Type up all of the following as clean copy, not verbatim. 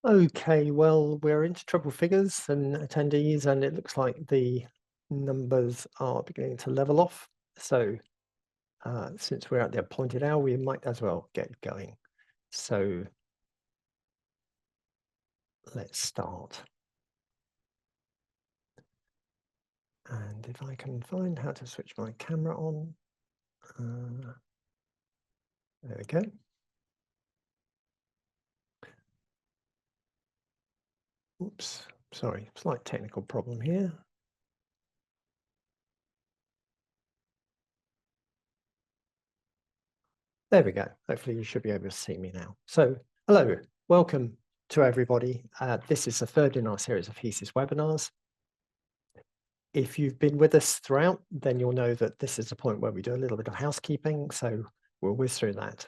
Okay, well, we're into triple figures and attendees, and it looks like the numbers are beginning to level off. So since we're at the appointed hour, we might as well get going. So let's start. And if I can find how to switch my camera on, there we go. Oops, sorry, slight technical problem here. There we go. Hopefully you should be able to see me now. So hello, welcome to everybody. This is the third in our series of HESES webinars. If you've been with us throughout, then you'll know that this is the point where we do a little bit of housekeeping, so we'll whiz through that.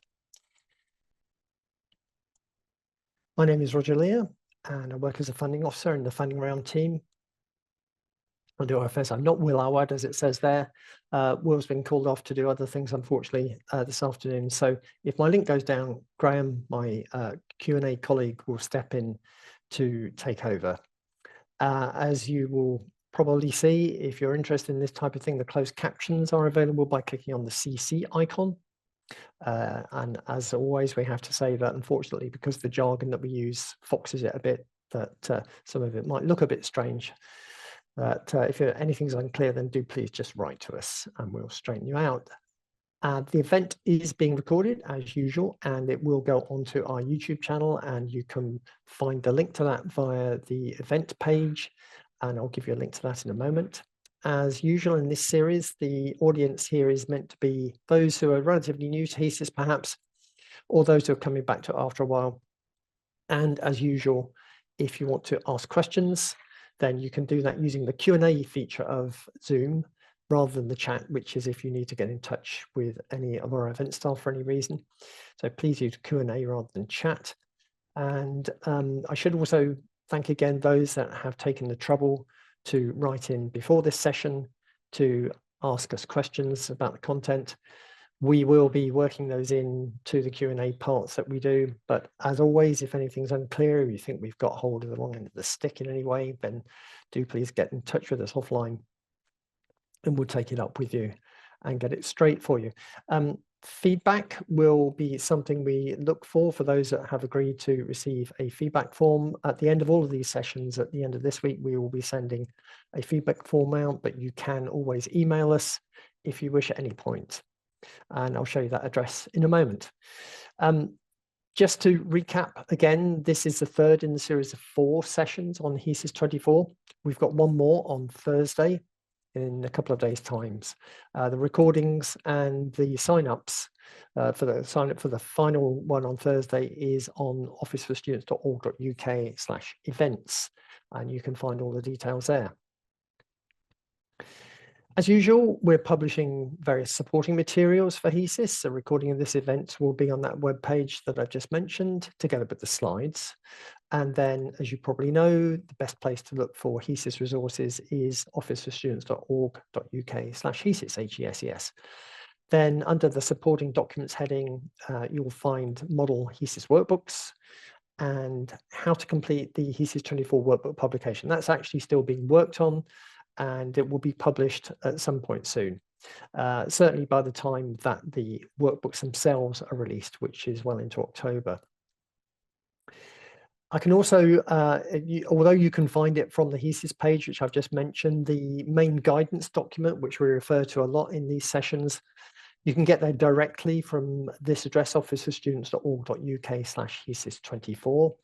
My name is Roger Lear, and I work as a funding officer in the funding round team on the OFS. I'm not Will Howard, as it says there. Will's been called off to do other things, unfortunately, this afternoon. So if my link goes down, Graham, my Q&A colleague, will step in to take over. As you will probably see, if you're interested in this type of thing, the closed captions are available by clicking on the CC icon. And as always, we have to say that unfortunately, because the jargon that we use foxes it a bit, that some of it might look a bit strange. But if anything's unclear, then do please just write to us and we'll straighten you out. The event is being recorded as usual, and it will go onto our YouTube channel, and you can find the link to that via the event page, and I'll give you a link to that in a moment. As usual in this series, the audience here is meant to be those who are relatively new to HESES perhaps, or those who are coming back to it after a while. And as usual, if you want to ask questions, then you can do that using the Q&A feature of Zoom, rather than the chat, which is if you need to get in touch with any of our event staff for any reason. So please use Q&A rather than chat. And I should also thank again those that have taken the trouble to write in before this session to ask us questions about the content. We will be working those in to the Q&A parts that we do. But as always, if anything's unclear, or you think we've got hold of the wrong end of the stick in any way, then do please get in touch with us offline, and we'll take it up with you and get it straight for you. Feedback will be something we look for those that have agreed to receive a feedback form. At the end of all of these sessions, at the end of this week, we will be sending a feedback form out, but you can always email us if you wish at any point. And I'll show you that address in a moment. Just to recap again, this is the third in the series of 4 sessions on HESES24. We've got one more on Thursday in a couple of days' times. The recordings and the sign-ups for the sign-up for the final one on Thursday is on officeforstudents.org.uk/events, and you can find all the details there. As usual, we're publishing various supporting materials for HESES. The recording of this event will be on that webpage that I've just mentioned, together with the slides. And then, as you probably know, the best place to look for HESES resources is officeforstudents.org.uk/HESES, HESES. Then under the supporting documents heading, you'll find model HESES workbooks and how to complete the HESES24 workbook publication. That's actually still being worked on, and it will be published at some point soon. Certainly by the time that the workbooks themselves are released, which is well into October. I can also, although you can find it from the HESES page, which I've just mentioned, the main guidance document, which we refer to a lot in these sessions, you can get there directly from this address, officeforstudents.org.uk/HESES24.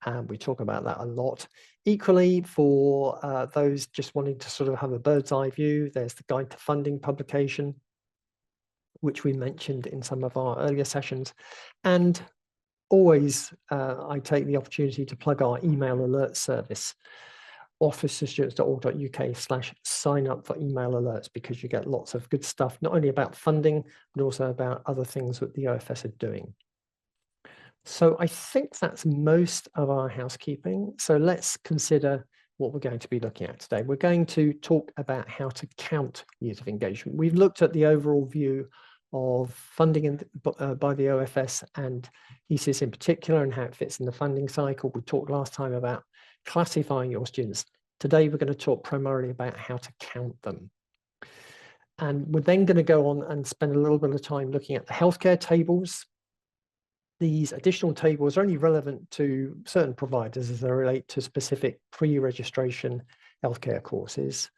And we talk about that a lot. Equally, for those just wanting to sort of have a bird's eye view, there's the Guide to Funding publication, which we mentioned in some of our earlier sessions. And always, I take the opportunity to plug our email alert service, officeforstudents.org.uk/sign up for email alerts, because you get lots of good stuff, not only about funding, but also about other things that the OFS are doing. So I think that's most of our housekeeping. So let's consider what we're going to be looking at today. We're going to talk about how to count years of engagement. We've looked at the overall view of funding by the OFS and HESES in particular, and how it fits in the funding cycle. We talked last time about classifying your students. Today, we're going to talk primarily about how to count them. And we're then going to go on and spend a little bit of time looking at the healthcare tables. These additional tables are only relevant to certain providers as they relate to specific pre-registration healthcare courses.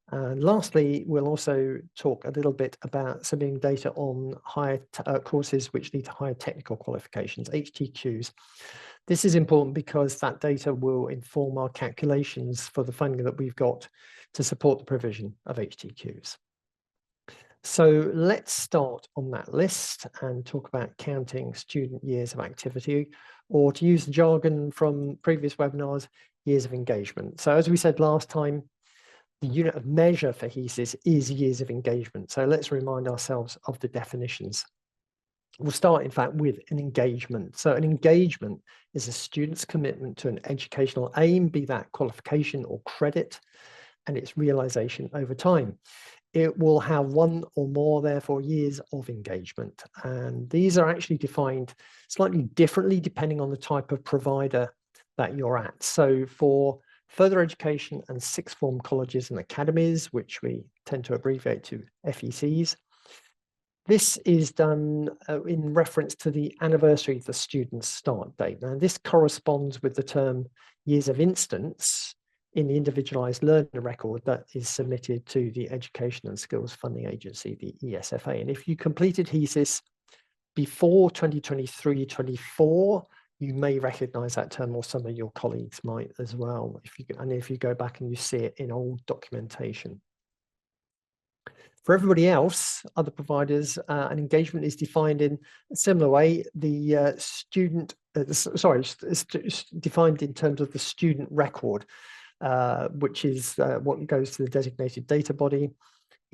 And lastly, we'll also talk a little bit about submitting data on higher courses which lead to higher technical qualifications, HTQs. This is important because that data will inform our calculations for the funding that we've got to support the provision of HTQs. So let's start on that list and talk about counting student years of activity, or to use the jargon from previous webinars, years of engagement. So as we said last time, the unit of measure for HESES is years of engagement. So let's remind ourselves of the definitions. We'll start, in fact, with an engagement. So an engagement is a student's commitment to an educational aim, be that qualification or credit, and its realization over time. It will have one or more, therefore, years of engagement. And these are actually defined slightly differently depending on the type of provider that you're at. So for further education and sixth form colleges and academies, which we tend to abbreviate to FECs, this is done in reference to the anniversary of the student's start date. Now, this corresponds with the term years of instance in the individualized learner record that is submitted to the Education and Skills Funding Agency, the ESFA. And if you completed HESES before 2023-24, you may recognize that term, or some of your colleagues might as well, if you go back and you see it in old documentation. For everybody else, other providers, an engagement is defined in a similar way. The it's defined in terms of the student record, which is what goes to the designated data body,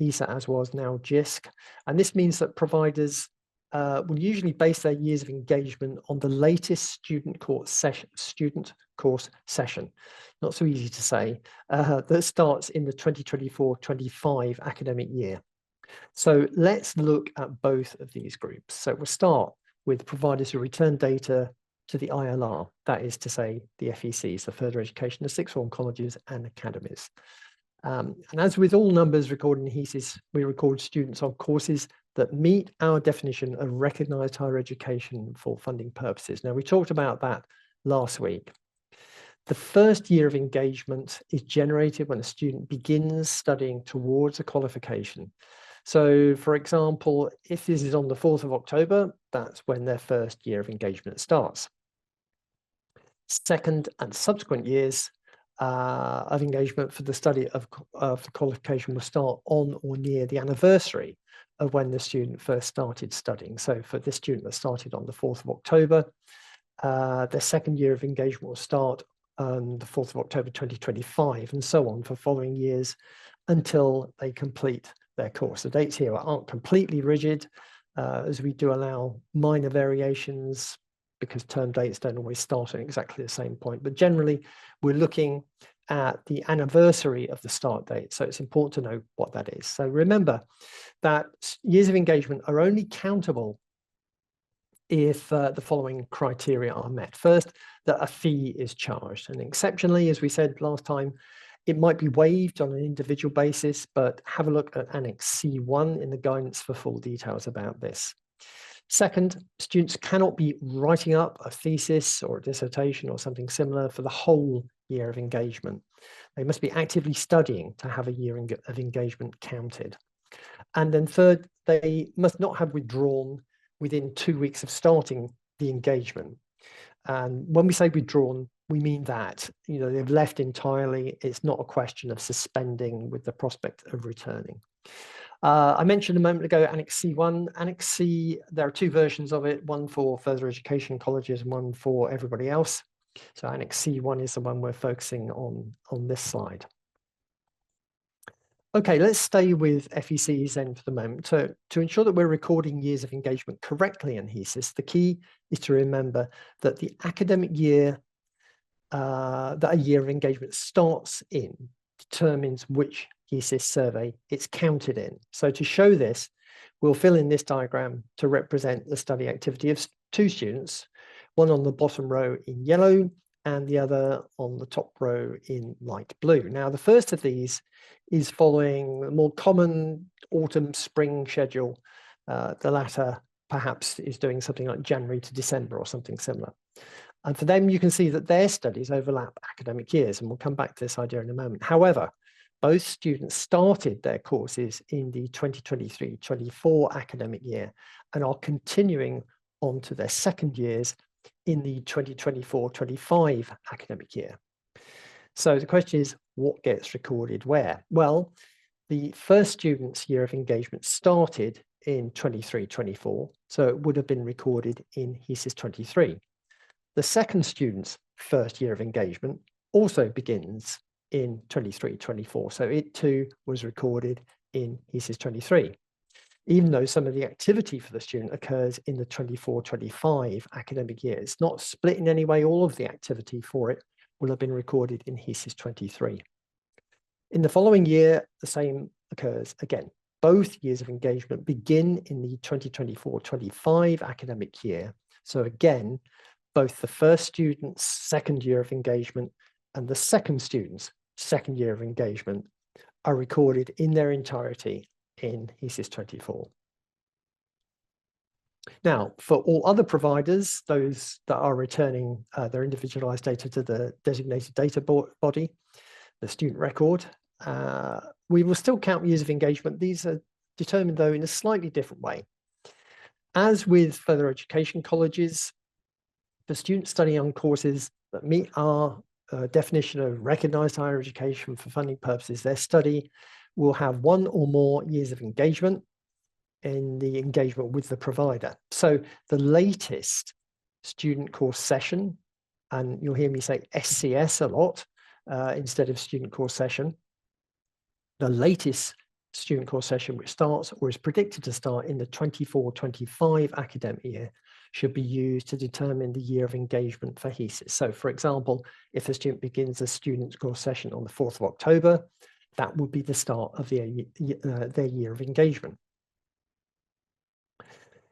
ESA as was, now JISC. And this means that providers will usually base their years of engagement on the latest student course session. Not so easy to say, that starts in the 2024-25 academic year. So let's look at both of these groups. So we'll start with providers who return data to the ILR, that is to say the FECs, the further education, the sixth form colleges and academies. And as with all numbers recorded in HESES, we record students on courses that meet our definition of recognised higher education for funding purposes. Now, we talked about that last week. The first year of engagement is generated when a student begins studying towards a qualification. So, for example, if this is on the 4th of October, that's when their first year of engagement starts. Second and subsequent years of engagement for the study of the qualification will start on or near the anniversary of when the student first started studying. So for this student that started on the 4th of October, their second year of engagement will start on the 4th of October 2025, and so on for following years until they complete their course. The dates here aren't completely rigid, as we do allow minor variations because term dates don't always start at exactly the same point. But generally, we're looking at the anniversary of the start date. So it's important to know what that is. So remember that years of engagement are only countable if the following criteria are met. First, that a fee is charged. And exceptionally, as we said last time, it might be waived on an individual basis, but have a look at Annex C1 in the guidance for full details about this. Second, students cannot be writing up a thesis or a dissertation or something similar for the whole year of engagement. They must be actively studying to have a year of engagement counted. And then third, they must not have withdrawn within 2 weeks of starting the engagement. And when we say withdrawn, we mean that, you know, they've left entirely. It's not a question of suspending with the prospect of returning. I mentioned a moment ago Annex C1. Annex C, there are two versions of it, one for further education colleges and one for everybody else. So Annex C1 is the one we're focusing on this slide. Okay, let's stay with FECs then for the moment. So to ensure that we're recording years of engagement correctly in HESES, the key is to remember that the academic year that a year of engagement starts in determines which HESES survey it's counted in. So to show this, we'll fill in this diagram to represent the study activity of two students, one on the bottom row in yellow and the other on the top row in light blue. Now, the first of these is following the more common autumn-spring schedule. The latter perhaps is doing something like January to December or something similar. And for them, you can see that their studies overlap academic years, and we'll come back to this idea in a moment. However, both students started their courses in the 2023-24 academic year and are continuing on to their second years in the 2024-25 academic year. So the question is, what gets recorded where? Well, the first student's year of engagement started in 23-24, so it would have been recorded in HESES23. The second student's first year of engagement also begins in 23-24, so it too was recorded in HESES23. Even though some of the activity for the student occurs in the 24-25 academic year, it's not split in any way. All of the activity for it will have been recorded in HESES23. In the following year, the same occurs again. Both years of engagement begin in the 2024-25 academic year. So again, both the first student's second year of engagement and the second student's second year of engagement are recorded in their entirety in HESES24. Now, for all other providers, those that are returning their individualized data to the designated data body, the student record, we will still count years of engagement. These are determined, though, in a slightly different way. As with further education colleges, for students studying on courses that meet our definition of recognized higher education for funding purposes, their study will have one or more years of engagement in the engagement with the provider. So the latest student course session, and you'll hear me say SCS a lot instead of student course session, the latest student course session which starts or is predicted to start in the 24-25 academic year should be used to determine the year of engagement for HESES. So for example, if a student begins a student course session on the 4th of October, that would be the start of their year of engagement.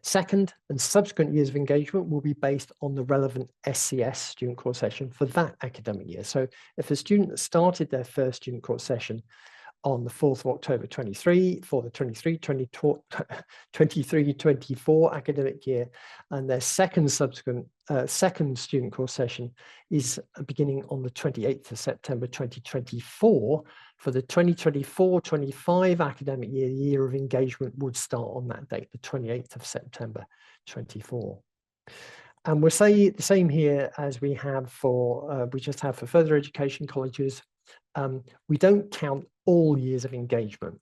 Second and subsequent years of engagement will be based on the relevant SCS student course session for that academic year. So if a student started their first student course session on the 4th of October 23 for the 23-24 academic year, and their second subsequent second student course session is beginning on the 28th of September 2024 for the 2024-25 academic year, the year of engagement would start on that date, the 28th of September 24. And we'll say the same here as we have for we just have for further education colleges. We don't count all years of engagement.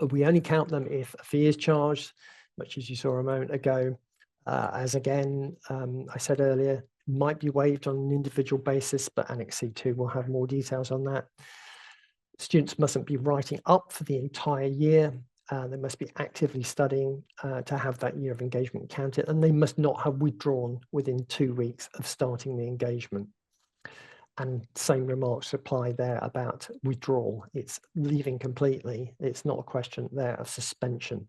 We only count them if a fee is charged, much as you saw a moment ago. As again, I said earlier, might be waived on an individual basis, but Annex C2 will have more details on that. Students mustn't be writing up for the entire year. They must be actively studying to have that year of engagement counted, and they must not have withdrawn within 2 weeks of starting the engagement. And same remarks apply there about withdrawal. It's leaving completely. It's not a question there of suspension.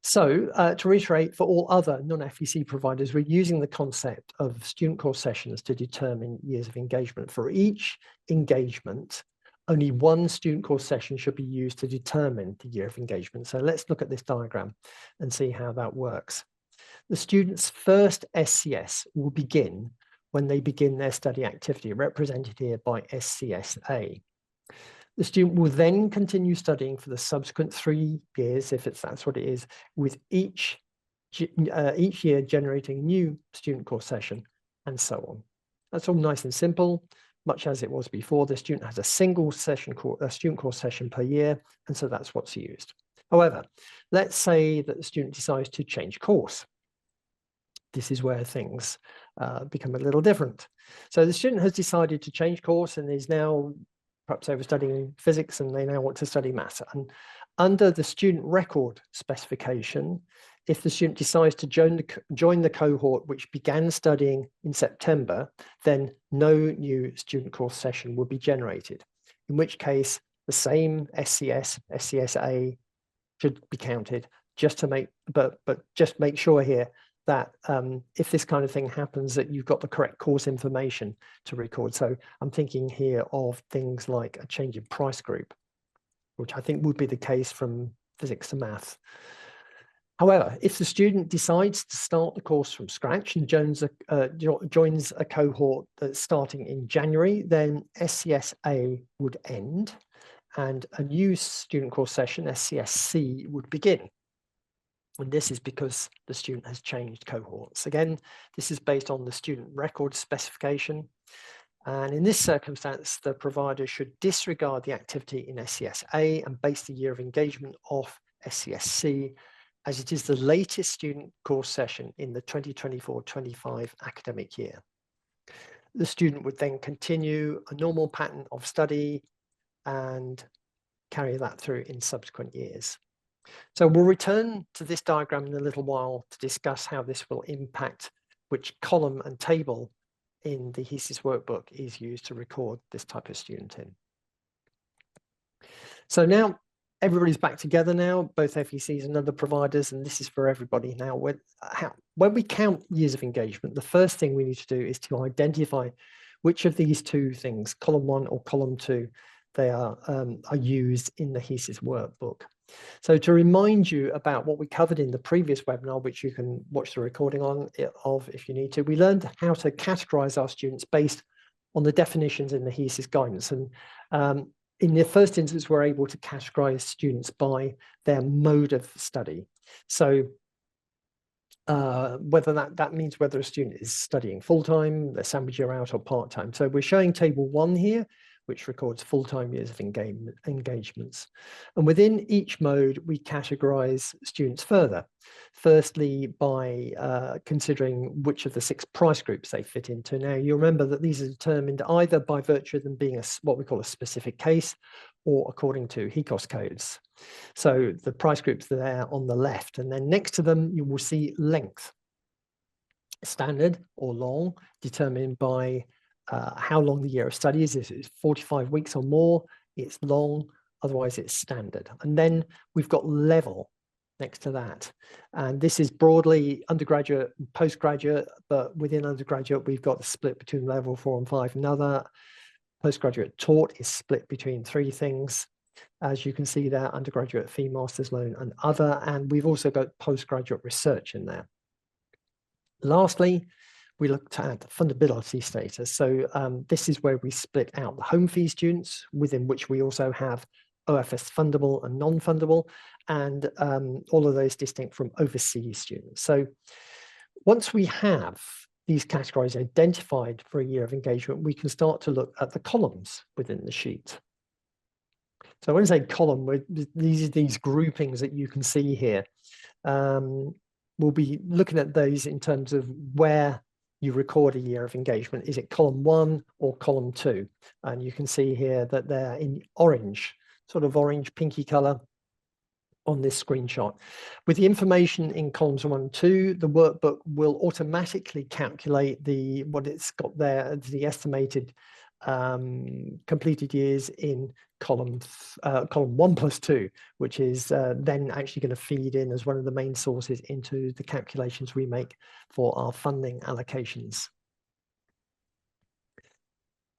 So to reiterate, for all other non-FEC providers, we're using the concept of student course sessions to determine years of engagement. For each engagement, only one student course session should be used to determine the year of engagement. So let's look at this diagram and see how that works. The student's first SCS will begin when they begin their study activity, represented here by SCSA. The student will then continue studying for the subsequent 3 years, if that's what it is, with each year generating a new student course session, and so on. That's all nice and simple, much as it was before. The student has a single student course session per year, and so that's what's used. However, let's say that the student decides to change course. This is where things become a little different. So the student has decided to change course and is now, perhaps they were studying physics and they now want to study maths. And under the student record specification, if the student decides to join the cohort which began studying in September, then no new student course session will be generated, in which case the same SCS, SCSA should be counted, just to make, but just make sure here that if this kind of thing happens, that you've got the correct course information to record. So I'm thinking here of things like a change in price group, which I think would be the case from physics to maths. However, if the student decides to start the course from scratch and joins a cohort that's starting in January, then SCS-A would end and a new student course session, SCS-C, would begin. And this is because the student has changed cohorts. Again, this is based on the student record specification. And in this circumstance, the provider should disregard the activity in SCS-A and base the year of engagement off SCS-C, as it is the latest student course session in the 2024-25 academic year. The student would then continue a normal pattern of study and carry that through in subsequent years. So we'll return to this diagram in a little while to discuss how this will impact which column and table in the HESES workbook is used to record this type of student in. So now everybody's back together now, both FECs and other providers, and this is for everybody now. When we count years of engagement, the first thing we need to do is to identify which of these two things, column 1 or column 2, they are used in the HESES workbook. So to remind you about what we covered in the previous webinar, which you can watch the recording of if you need to, we learned how to categorize our students based on the definitions in the HESES guidance. And in the first instance, we're able to categorize students by their mode of study. So whether that means whether a student is studying full-time, they're sandwich year out, or part-time. So we're showing table 1 here, which records full-time years of engagements. And within each mode, we categorize students further. Firstly, by considering which of the 6 price groups they fit into. Now, you remember that these are determined either by virtue of them being what we call a specific case, or according to HECOS codes. So the price groups are there on the left, and then next to them, you will see length. Standard or long, determined by how long the year of study is. If it's 45 weeks or more, it's long, otherwise it's standard. And then we've got level next to that. And this is broadly undergraduate and postgraduate, but within undergraduate, we've got the split between level 4 and 5. Another postgraduate taught is split between 3 things. As you can see there, undergraduate fee, master's loan, and other. And we've also got postgraduate research in there. Lastly, we looked at fundability status. So this is where we split out the home fee students, within which we also have OFS fundable and non-fundable, and all of those distinct from overseas students. So once we have these categories identified for a year of engagement, we can start to look at the columns within the sheet. So when I say column, these groupings that you can see here, we'll be looking at those in terms of where you record a year of engagement. Is it column 1 or column 2? And you can see here that they're in orange, sort of orange pinky color on this screenshot. With the information in columns 1 and 2, the workbook will automatically calculate what it's got there, the estimated completed years in column 1 plus 2, which is then actually going to feed in as one of the main sources into the calculations we make for our funding allocations.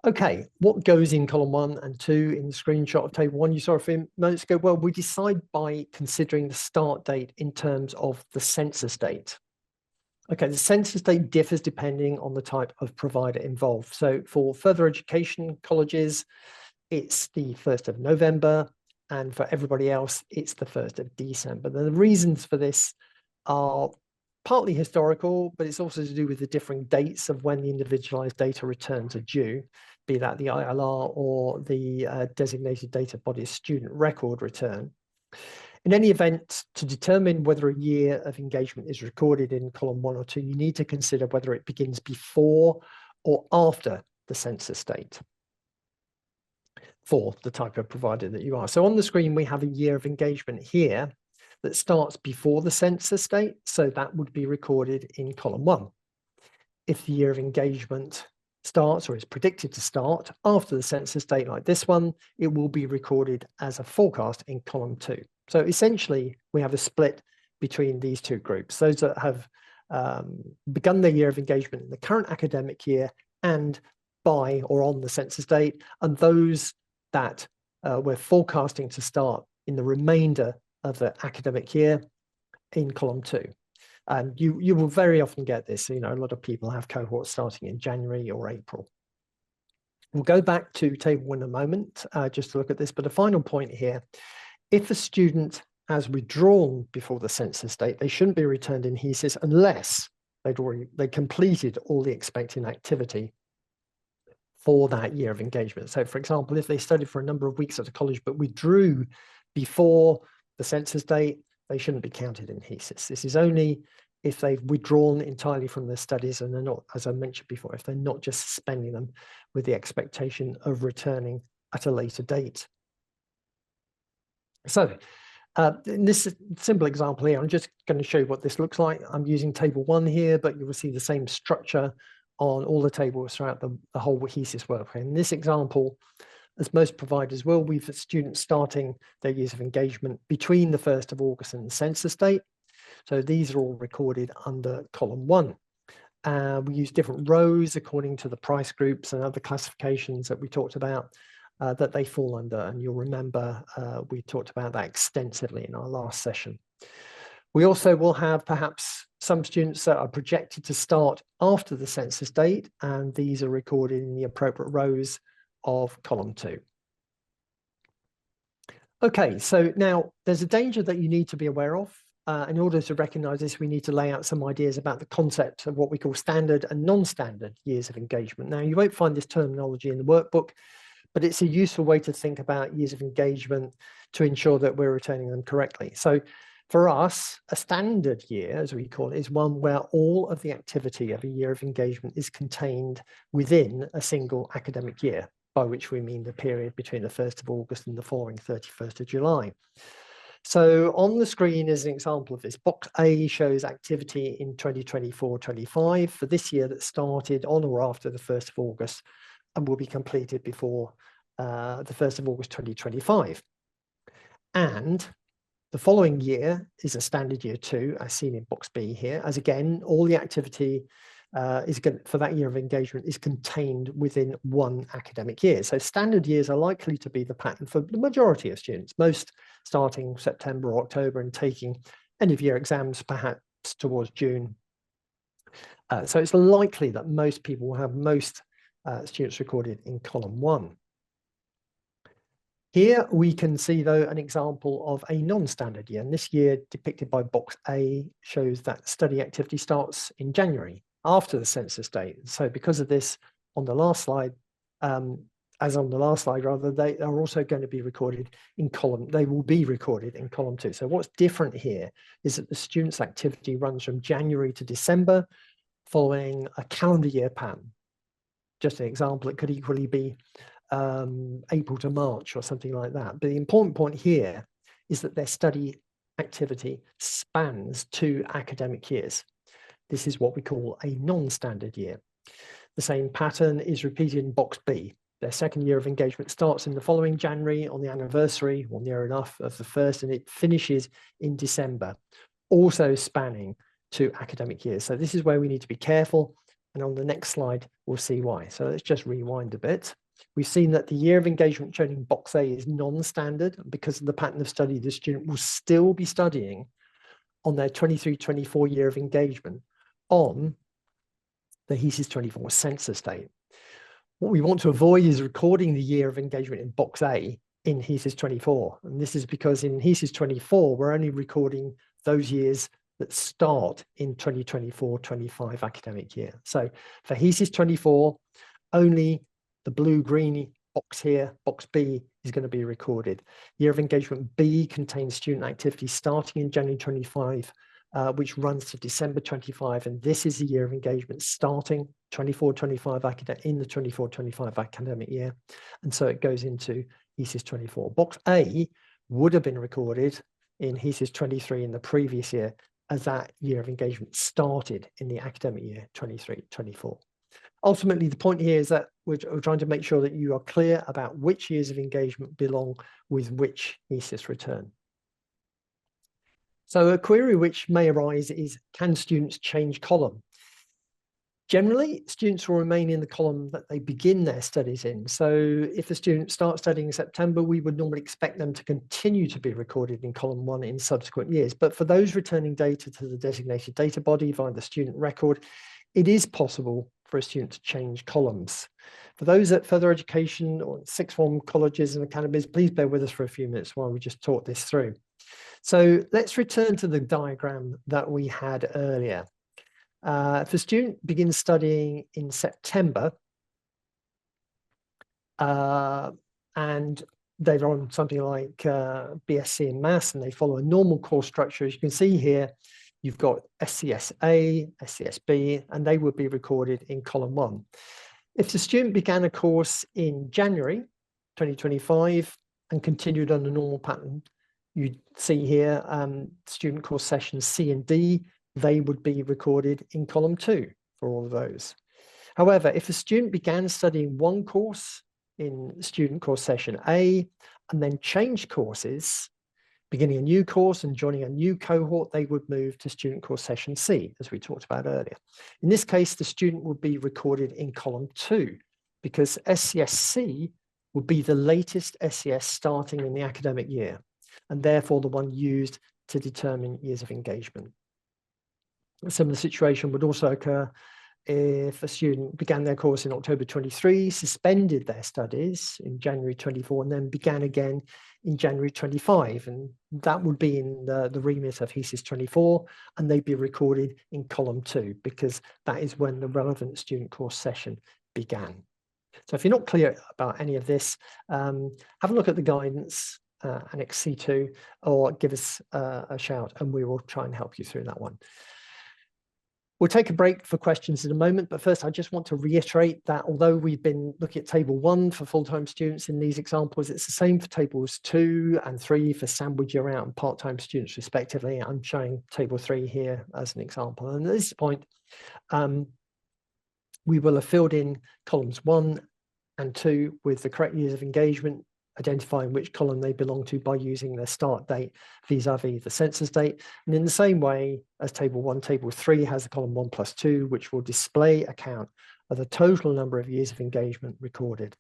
Okay, what goes in column 1 and 2 in the screenshot of table 1 you saw a few moments ago? Well, we decide by considering the start date in terms of the census date. Okay, the census date differs depending on the type of provider involved. So for further education colleges, it's the 1st of November, and for everybody else, it's the 1st of December. The reasons for this are partly historical, but it's also to do with the differing dates of when the individualized data returns are due, be that the ILR or the designated data body's student record return. In any event, to determine whether a year of engagement is recorded in column 1 or 2, you need to consider whether it begins before or after the census date for the type of provider that you are. So on the screen, we have a year of engagement here that starts before the census date, so that would be recorded in column 1. If the year of engagement starts or is predicted to start after the census date like this one, it will be recorded as a forecast in column 2. So essentially, we have a split between these two groups, those that have begun their year of engagement in the current academic year and by or on the census date, and those that we're forecasting to start in the remainder of the academic year in column 2. And you will very often get this. You know, a lot of people have cohorts starting in January or April. We'll go back to table 1 in a moment just to look at this. But a final point here, if a student has withdrawn before the census date, they shouldn't be returned in HESES unless they completed all the expected activity for that year of engagement. So, for example, if they studied for a number of weeks at a college but withdrew before the census date, they shouldn't be counted in HESES. This is only if they've withdrawn entirely from their studies and they're not, as I mentioned before, if they're not just suspending them with the expectation of returning at a later date. So in this simple example here, I'm just going to show you what this looks like. I'm using table 1 here, but you will see the same structure on all the tables throughout the whole HESES work. In this example, as most providers will, we've got students starting their years of engagement between the 1st of August and the census date. So these are all recorded under column 1. We use different rows according to the price groups and other classifications that we talked about that they fall under. And you'll remember we talked about that extensively in our last session. We also will have perhaps some students that are projected to start after the census date, and these are recorded in the appropriate rows of column 2. Okay, so now there's a danger that you need to be aware of. In order to recognize this, we need to lay out some ideas about the concept of what we call standard and non-standard years of engagement. Now, you won't find this terminology in the workbook, but it's a useful way to think about years of engagement to ensure that we're returning them correctly. So for us, a standard year, as we call it, is one where all of the activity of a year of engagement is contained within a single academic year, by which we mean the period between the 1st of August and the following 31st of July. So on the screen is an example of this. Box A shows activity in 2024-25 for this year that started on or after the 1st of August and will be completed before the 1st of August 2025. And the following year is a standard year 2, as seen in box B here, as again, all the activity for that year of engagement is contained within one academic year. So standard years are likely to be the pattern for the majority of students, most starting September or October and taking end of year exams perhaps towards June. So it's likely that most people will have most students recorded in column 1. Here we can see, though, an example of a non-standard year. And this year, depicted by box A, shows that study activity starts in January, after the census date. So because of this, on the last slide, they are also going to be recorded in they will be recorded in column 2. So what's different here is that the students' activity runs from January to December, following a calendar year pattern. Just an example, it could equally be April to March or something like that. But the important point here is that their study activity spans 2 academic years. This is what we call a non-standard year. The same pattern is repeated in box B. Their second year of engagement starts in the following January on the anniversary, or near enough, of the first, and it finishes in December, also spanning 2 academic years. So this is where we need to be careful. And on the next slide, we'll see why. So let's just rewind a bit. We've seen that the year of engagement shown in box A is non-standard. Because of the pattern of study, the student will still be studying on their 23-24 year of engagement on the HESES24 census date. What we want to avoid is recording the year of engagement in box A in HESES24. And this is because in HESES24, we're only recording those years that start in 2024-25 academic year. So for HESES24, only the blue-green box here, box B, is going to be recorded. Year of engagement B contains student activity starting in January 25, which runs to December 25, and this is the year of engagement starting 24-25 in the 24-25 academic year, and so it goes into HESES24. Box A would have been recorded in HESES23 in the previous year, as that year of engagement started in the academic year 23-24. Ultimately, the point here is that we're trying to make sure that you are clear about which years of engagement belong with which HESES return. So a query which may arise is, can students change column? Generally, students will remain in the column that they begin their studies in. So if a student starts studying in September, we would normally expect them to continue to be recorded in column 1 in subsequent years. But for those returning data to the designated data body via the student record, it is possible for a student to change columns. For those at further education or sixth form colleges and academies, please bear with us for a few minutes while we just talk this through. So let's return to the diagram that we had earlier. If a student begins studying in September and they're on something like BSc in Maths and they follow a normal course structure, as you can see here, you've got SCS-A, SCS-B, and they would be recorded in column 1. If the student began a course in January 2025 and continued on the normal pattern, you see here student course sessions C and D, they would be recorded in column 2 for all of those. However, if a student began studying one course in student course session A and then changed courses, beginning a new course and joining a new cohort, they would move to student course session C, as we talked about earlier. In this case, the student would be recorded in column 2 because SCSC would be the latest SCS starting in the academic year and therefore the one used to determine years of engagement. A similar situation would also occur if a student began their course in October 23, suspended their studies in January 24, and then began again in January 25. And that would be in the remit of HESES24, and they'd be recorded in column 2, because that is when the relevant student course session began. So if you're not clear about any of this, have a look at the guidance, Annex C2, or give us a shout, and we will try and help you through that one. We'll take a break for questions in a moment, but first I just want to reiterate that although we've been looking at table 1 for full-time students in these examples, it's the same for tables 2 and 3 for sandwich year out and part-time students respectively. I'm showing table 3 here as an example. And at this point, we will have filled in columns 1 and 2 with the correct years of engagement, identifying which column they belong to by using their start date vis-a-vis the census date. And in the same way as table 1, table 3 has the column 1 plus 2, which will display a count of the total number of years of engagement recorded.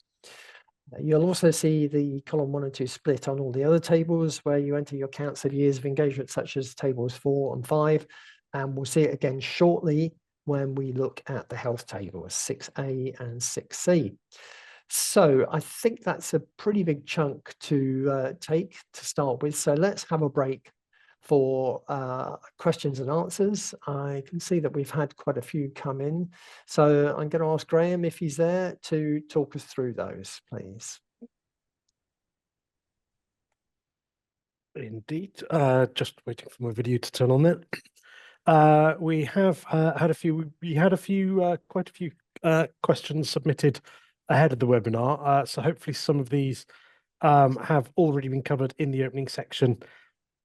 You'll also see the column 1 and 2 split on all the other tables where you enter your counts of years of engagement, such as tables 4 and 5. And we'll see it again shortly when we look at the health tables, 6A and 6C. So I think that's a pretty big chunk to take to start with. So let's have a break for questions and answers. I can see that we've had quite a few come in. So I'm going to ask Graham if he's there to talk us through those, please. Indeed. Just waiting for my video to turn on there. We have had a few. We had quite a few questions submitted ahead of the webinar. So hopefully some of these have already been covered in the opening section.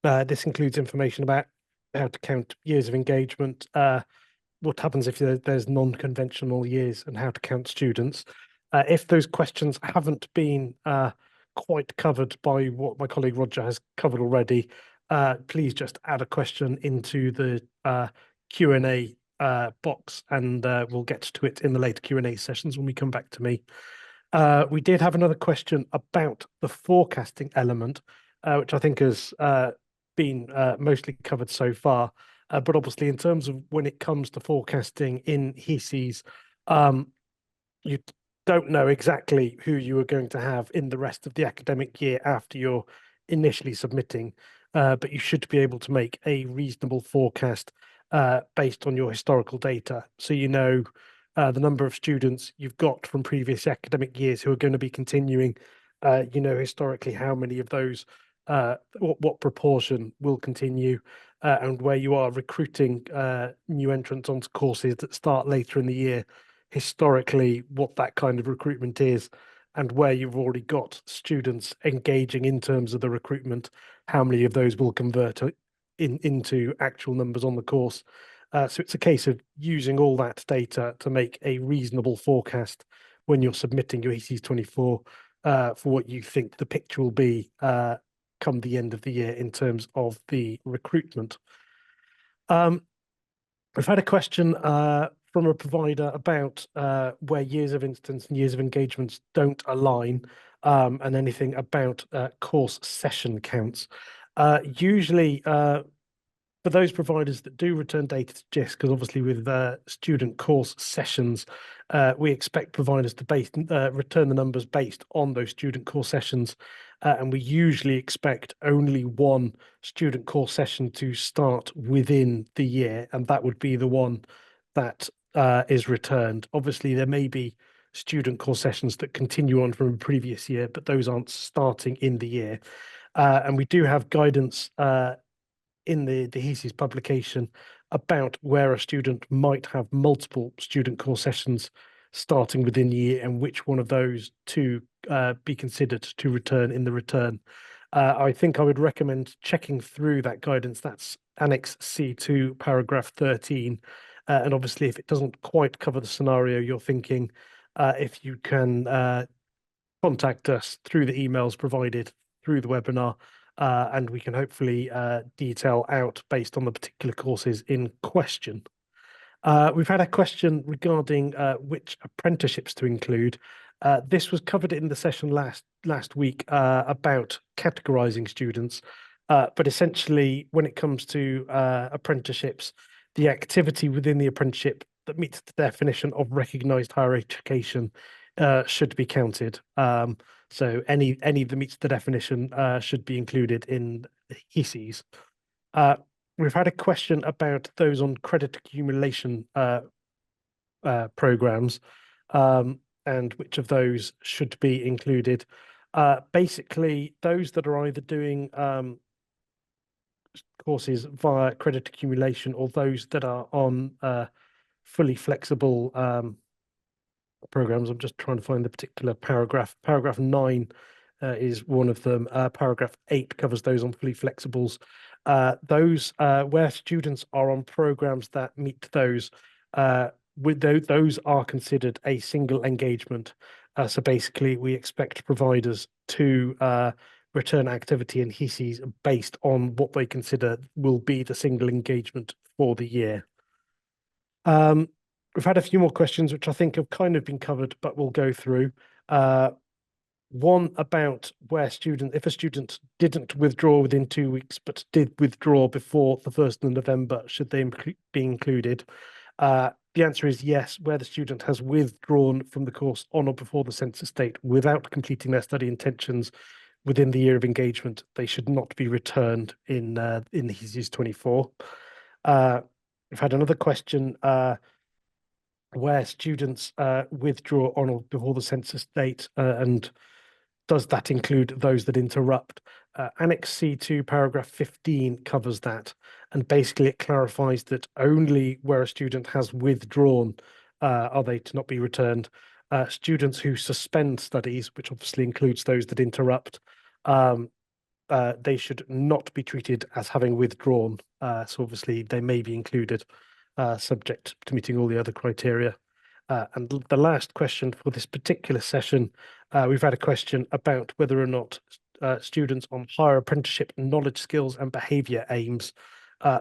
This includes information about how to count years of engagement, what happens if there's non-conventional years, and how to count students. If those questions haven't been quite covered by what my colleague Roger has covered already, please just add a question into the Q&A box, and we'll get to it in the later Q&A sessions when we come back to me. We did have another question about the forecasting element, which I think has been mostly covered so far. But obviously, in terms of when it comes to forecasting in HESES, you don't know exactly who you are going to have in the rest of the academic year after you're initially submitting, but you should be able to make a reasonable forecast based on your historical data. So you know the number of students you've got from previous academic years who are going to be continuing, you know historically how many of those, what proportion will continue, and where you are recruiting new entrants onto courses that start later in the year, historically what that kind of recruitment is, and where you've already got students engaging in terms of the recruitment, how many of those will convert into actual numbers on the course. So it's a case of using all that data to make a reasonable forecast when you're submitting your HESES24 for what you think the picture will be come the end of the year in terms of the recruitment. We've had a question from a provider about where years of instance and years of engagements don't align, and anything about course session counts. Usually, for those providers that do return data to GIST, because obviously with student course sessions, we expect providers to return the numbers based on those student course sessions, and we usually expect only one student course session to start within the year, and that would be the one that is returned. Obviously, there may be student course sessions that continue on from a previous year, but those aren't starting in the year. And we do have guidance in the HESES publication about where a student might have multiple student course sessions starting within the year and which one of those to be considered to return in the return. I think I would recommend checking through that guidance. That's Annex C2, paragraph 13. And obviously, if it doesn't quite cover the scenario you're thinking, if you can contact us through the emails provided through the webinar, and we can hopefully detail out based on the particular courses in question. We've had a question regarding which apprenticeships to include. This was covered in the session last week about categorizing students, but essentially when it comes to apprenticeships, the activity within the apprenticeship that meets the definition of recognized higher education should be counted. So any that meets the definition should be included in HESES. We've had a question about those on credit accumulation programs, and which of those should be included. Basically, those that are either doing courses via credit accumulation or those that are on fully flexible programs. I'm just trying to find the particular paragraph. Paragraph 9 is one of them. Paragraph 8 covers those on fully flexibles. Those where students are on programs that meet those, those are considered a single engagement. So basically, we expect providers to return activity in HESES based on what they consider will be the single engagement for the year. We've had a few more questions, which I think have kind of been covered, but we'll go through. One about where if a student didn't withdraw within 2 weeks, but did withdraw before the 1st of November, should they be included? The answer is yes, where the student has withdrawn from the course on or before the census date without completing their study intentions within the year of engagement, they should not be returned in HESES24. We've had another question where students withdraw on or before the census date, and does that include those that interrupt? Annex C2, paragraph 15 covers that, and basically it clarifies that only where a student has withdrawn are they to not be returned. Students who suspend studies, which obviously includes those that interrupt, they should not be treated as having withdrawn. So obviously they may be included, subject to meeting all the other criteria. And the last question for this particular session, we've had a question about whether or not students on higher apprenticeship knowledge, skills and behaviour aims,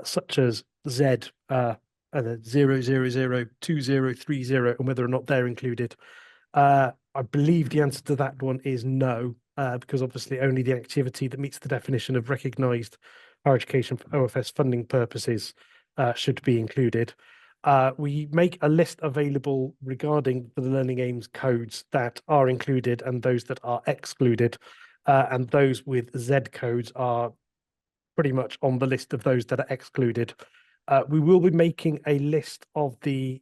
such as Z 0002030, and whether or not they're included. I believe the answer to that one is no, because obviously only the activity that meets the definition of recognised higher education for OFS funding purposes should be included. We make a list available regarding the learning aims codes that are included and those that are excluded, and those with Z codes are pretty much on the list of those that are excluded. We will be making a list of the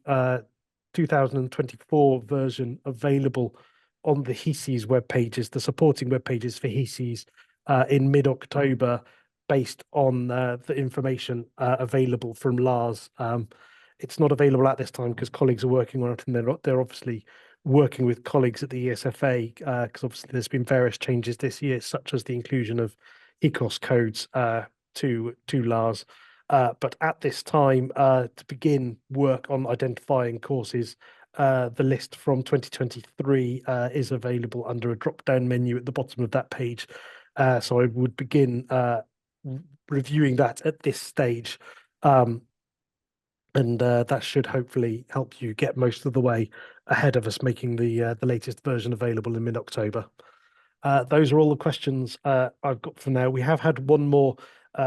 2024 version available on the HESES web pages, the supporting web pages for HESES, in mid-October, based on the information available from Lars. It's not available at this time because colleagues are working on it, and they're obviously working with colleagues at the ESFA, because obviously there's been various changes this year, such as the inclusion of ECOS codes to Lars. But at this time, to begin work on identifying courses, the list from 2023 is available under a drop-down menu at the bottom of that page. So I would begin reviewing that at this stage. And that should hopefully help you get most of the way ahead of us making the latest version available in mid-October. Those are all the questions I've got for now. We have had one more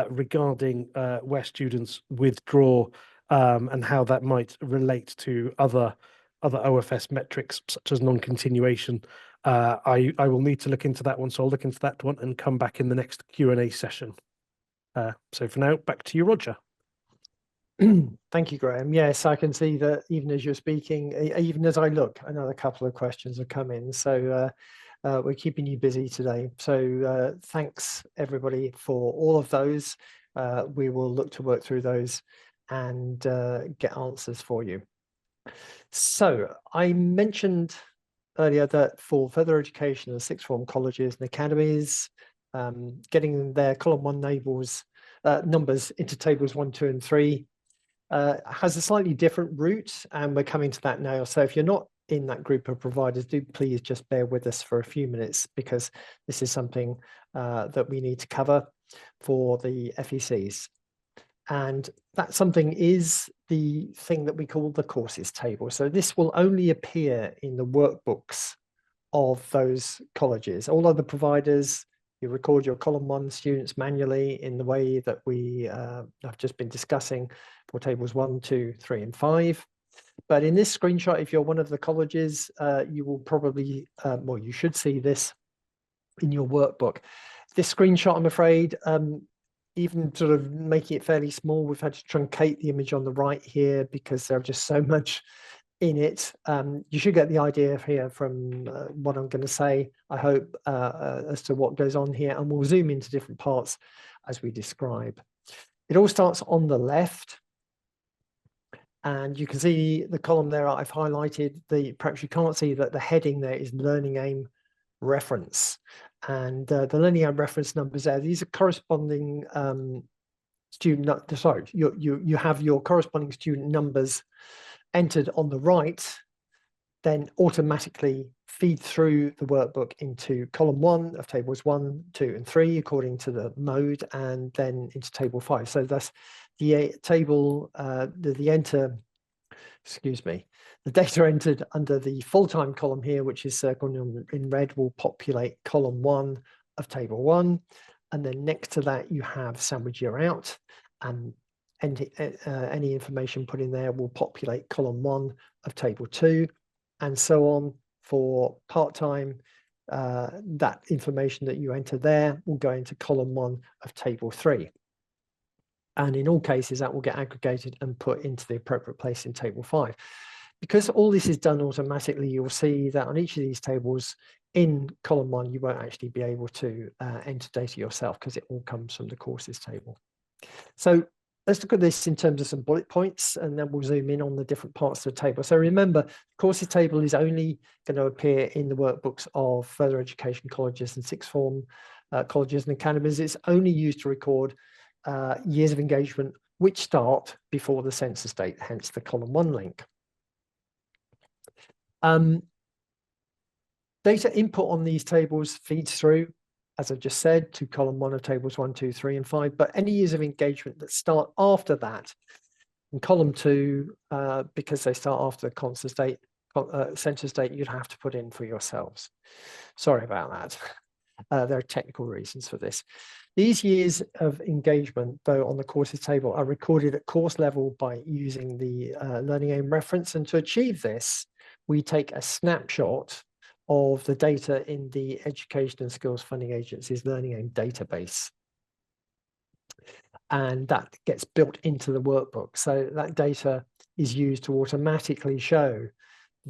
regarding where students withdraw and how that might relate to other OFS metrics such as non-continuation. I will need to look into that one, so I'll look into that one and come back in the next Q&A session. So for now, back to you, Roger. Thank you, Graham. Yes, I can see that even as you're speaking, even as I look, another couple of questions have come in. So we're keeping you busy today. So thanks everybody for all of those. We will look to work through those and get answers for you. So I mentioned earlier that for further education and sixth form colleges and academies, getting their column 1 numbers into tables 1, 2, and 3 has a slightly different route, and we're coming to that now. So if you're not in that group of providers, do please just bear with us for a few minutes, because this is something that we need to cover for the FECs. And that something is the thing that we call the courses table. So this will only appear in the workbooks of those colleges. All other providers, you record your column 1 students manually in the way that we have just been discussing for tables 1, 2, 3, and 5. But in this screenshot, if you're one of the colleges, you will probably, well, you should see this in your workbook. This screenshot, I'm afraid, even sort of making it fairly small, we've had to truncate the image on the right here because there's just so much in it. You should get the idea here from what I'm going to say, I hope, as to what goes on here, and we'll zoom into different parts as we describe. It all starts on the left, and you can see the column there I've highlighted. Perhaps you can't see that the heading there is learning aim reference, and the learning aim reference numbers there, these are corresponding student, sorry, you have your corresponding student numbers entered on the right, then automatically feed through the workbook into column 1 of tables 1, 2, and 3 according to the mode, and then into table 5. So that's the table, the enter, excuse me, the data entered under the full-time column here, which is circled in red, will populate column 1 of table 1, and then next to that you have sandwich year out, and any information put in there will populate column 1 of table 2, and so on for part-time. That information that you enter there will go into column 1 of table 3. And in all cases, that will get aggregated and put into the appropriate place in table 5. Because all this is done automatically, you'll see that on each of these tables in column 1, you won't actually be able to enter data yourself, because it all comes from the courses table. So let's look at this in terms of some bullet points, and then we'll zoom in on the different parts of the table. So remember, the courses table is only going to appear in the workbooks of further education colleges and sixth form colleges and academies. It's only used to record years of engagement which start before the census date, hence the column 1 link. Data input on these tables feeds through, as I just said, to column 1 of tables 1, 2, 3, and 5. But any years of engagement that start after that, in column 2, because they start after the census date, you'd have to put in for yourselves. Sorry about that. There are technical reasons for this. These years of engagement, though, on the courses table are recorded at course level by using the learning aim reference. And to achieve this, we take a snapshot of the data in the Education and Skills Funding Agency's Learning Aim database. And that gets built into the workbook. So that data is used to automatically show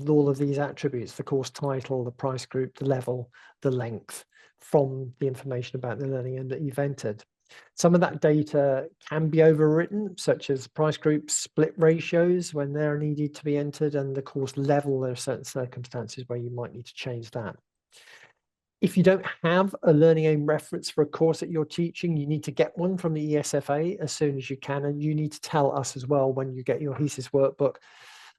all of these attributes: the course title, the price group, the level, the length, from the information about the learning aim that you've entered. Some of that data can be overwritten, such as price group split ratios when they're needed to be entered, and the course level. There are certain circumstances where you might need to change that. If you don't have a learning aim reference for a course that you're teaching, you need to get one from the ESFA as soon as you can, and you need to tell us as well when you get your HESES workbook,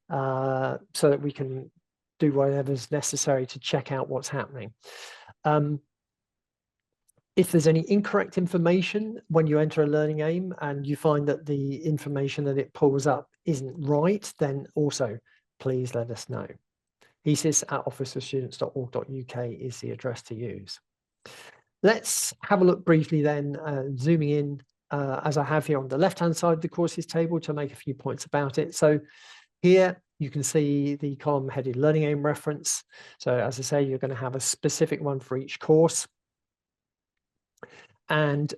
so that we can do whatever's necessary to check out what's happening. If there's any incorrect information when you enter a learning aim and you find that the information that it pulls up isn't right, then also please let us know. HESES@officeofstudents.org.uk is the address to use. Let's have a look briefly then, zooming in as I have here on the left-hand side of the courses table to make a few points about it. So here you can see the column headed Learning Aim Reference. So as I say, you're going to have a specific one for each course. And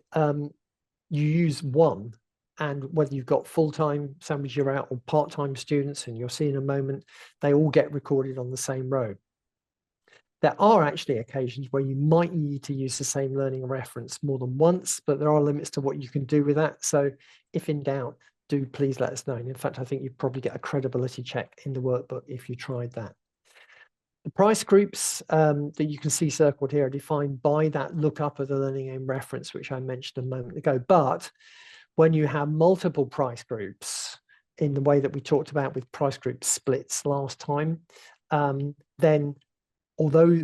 you use one, and whether you've got full-time sandwich year out or part-time students, and you'll see in a moment, they all get recorded on the same row. There are actually occasions where you might need to use the same learning reference more than once, but there are limits to what you can do with that. So if in doubt, do please let us know. And in fact, I think you'd probably get a credibility check in the workbook if you tried that. The price groups that you can see circled here are defined by that lookup of the learning aim reference, which I mentioned a moment ago. But when you have multiple price groups in the way that we talked about with price group splits last time, then although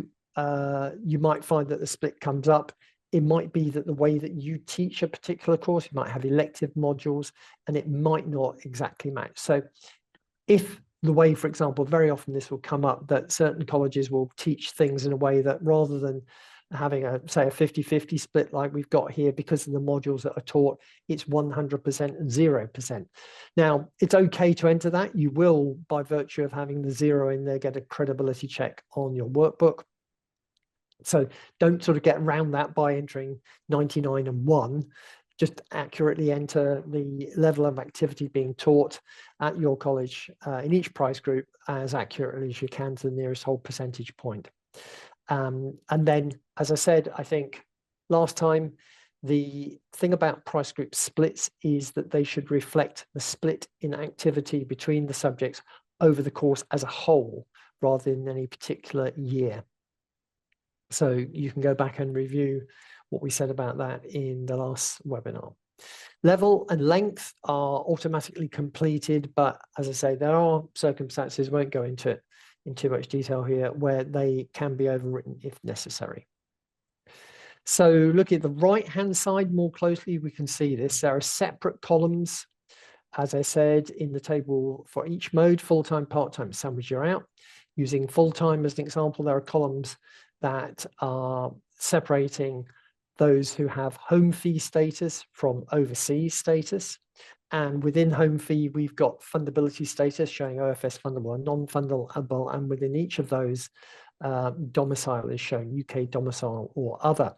you might find that the split comes up, it might be that the way that you teach a particular course, you might have elective modules, and it might not exactly match. So if the way, for example, very often this will come up, that certain colleges will teach things in a way that rather than having a, say, a 50-50 split like we've got here, because of the modules that are taught, it's 100% and 0%. Now, it's okay to enter that. You will, by virtue of having the 0 in there, get a credibility check on your workbook. So don't sort of get around that by entering 99 and 1. Just accurately enter the level of activity being taught at your college in each price group as accurately as you can to the nearest whole percentage point. And then, as I said, I think last time, the thing about price group splits is that they should reflect the split in activity between the subjects over the course as a whole, rather than any particular year. So you can go back and review what we said about that in the last webinar. Level and length are automatically completed, but as I say, there are circumstances, won't go into it in too much detail here, where they can be overwritten if necessary. So looking at the right-hand side more closely, we can see this. There are separate columns, as I said, in the table for each mode, full-time, part-time, sandwich year out. Using full-time as an example, there are columns that are separating those who have home fee status from overseas status. And within home fee, we've got fundability status showing OFS fundable and non-fundable. And within each of those, domicile is shown UK domicile or other.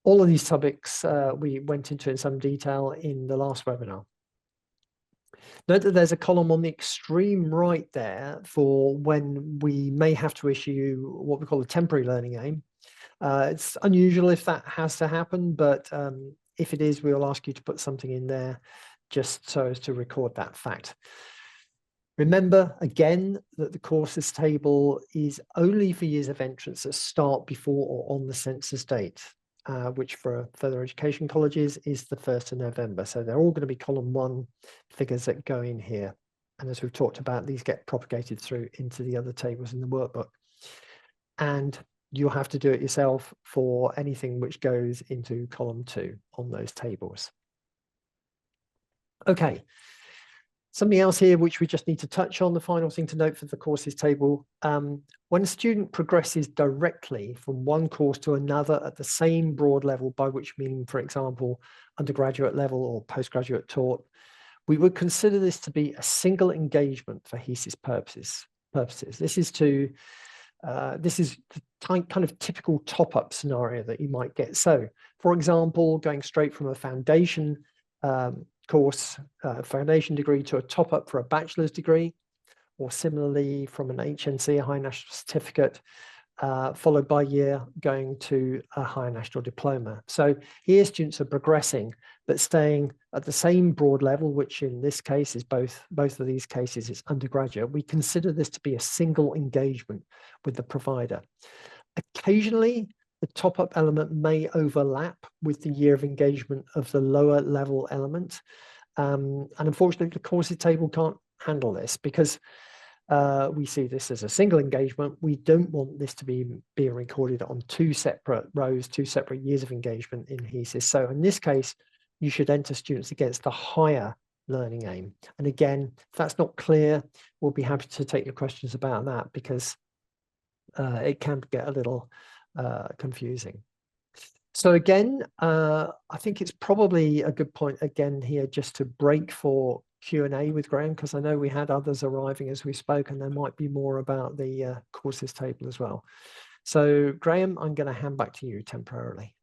All of these topics we went into in some detail in the last webinar. Note that there's a column on the extreme right there for when we may have to issue what we call a temporary learning aim. It's unusual if that has to happen, but if it is, we'll ask you to put something in there just so as to record that fact. Remember, again, that the courses table is only for years of entrance that start before or on the census date, which for further education colleges is the 1st of November. So they're all going to be column 1 figures that go in here. And as we've talked about, these get propagated through into the other tables in the workbook. And you'll have to do it yourself for anything which goes into column 2 on those tables. Okay. Something else here which we just need to touch on, the final thing to note for the courses table. When a student progresses directly from one course to another at the same broad level, by which meaning, for example, undergraduate level or postgraduate taught, we would consider this to be a single engagement for HESES purposes. This is the kind of typical top-up scenario that you might get. So, for example, going straight from a foundation course, foundation degree to a top-up for a bachelor's degree, or similarly from an HNC, a high national certificate, followed by a year going to a higher national diploma. So here students are progressing, but staying at the same broad level, which in this case is both of these cases is undergraduate. We consider this to be a single engagement with the provider. Occasionally, the top-up element may overlap with the year of engagement of the lower level element. And unfortunately, the courses table can't handle this because we see this as a single engagement. We don't want this to be being recorded on two separate rows, two separate years of engagement in HESES. So in this case, you should enter students against the higher learning aim. And again, if that's not clear, we'll be happy to take your questions about that, because it can get a little confusing. So again, I think it's probably a good point again here just to break for Q&A with Graham, because I know we had others arriving as we spoke, and there might be more about the courses table as well. So Graham, I'm going to hand back to you temporarily.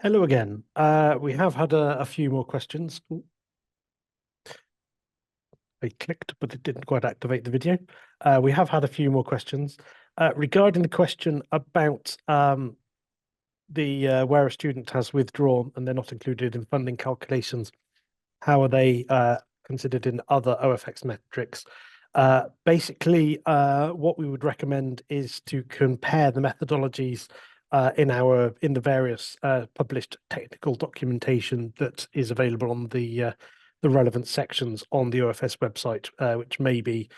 Hello again. We have had a few more questions. I clicked, but it didn't quite activate the video. We have had a few more questions regarding the question about where a student has withdrawn and they're not included in funding calculations. How are they considered in other OFX metrics? Basically, what we would recommend is to compare the methodologies in the various published technical documentation that is available on the relevant sections on the OFS website, which may be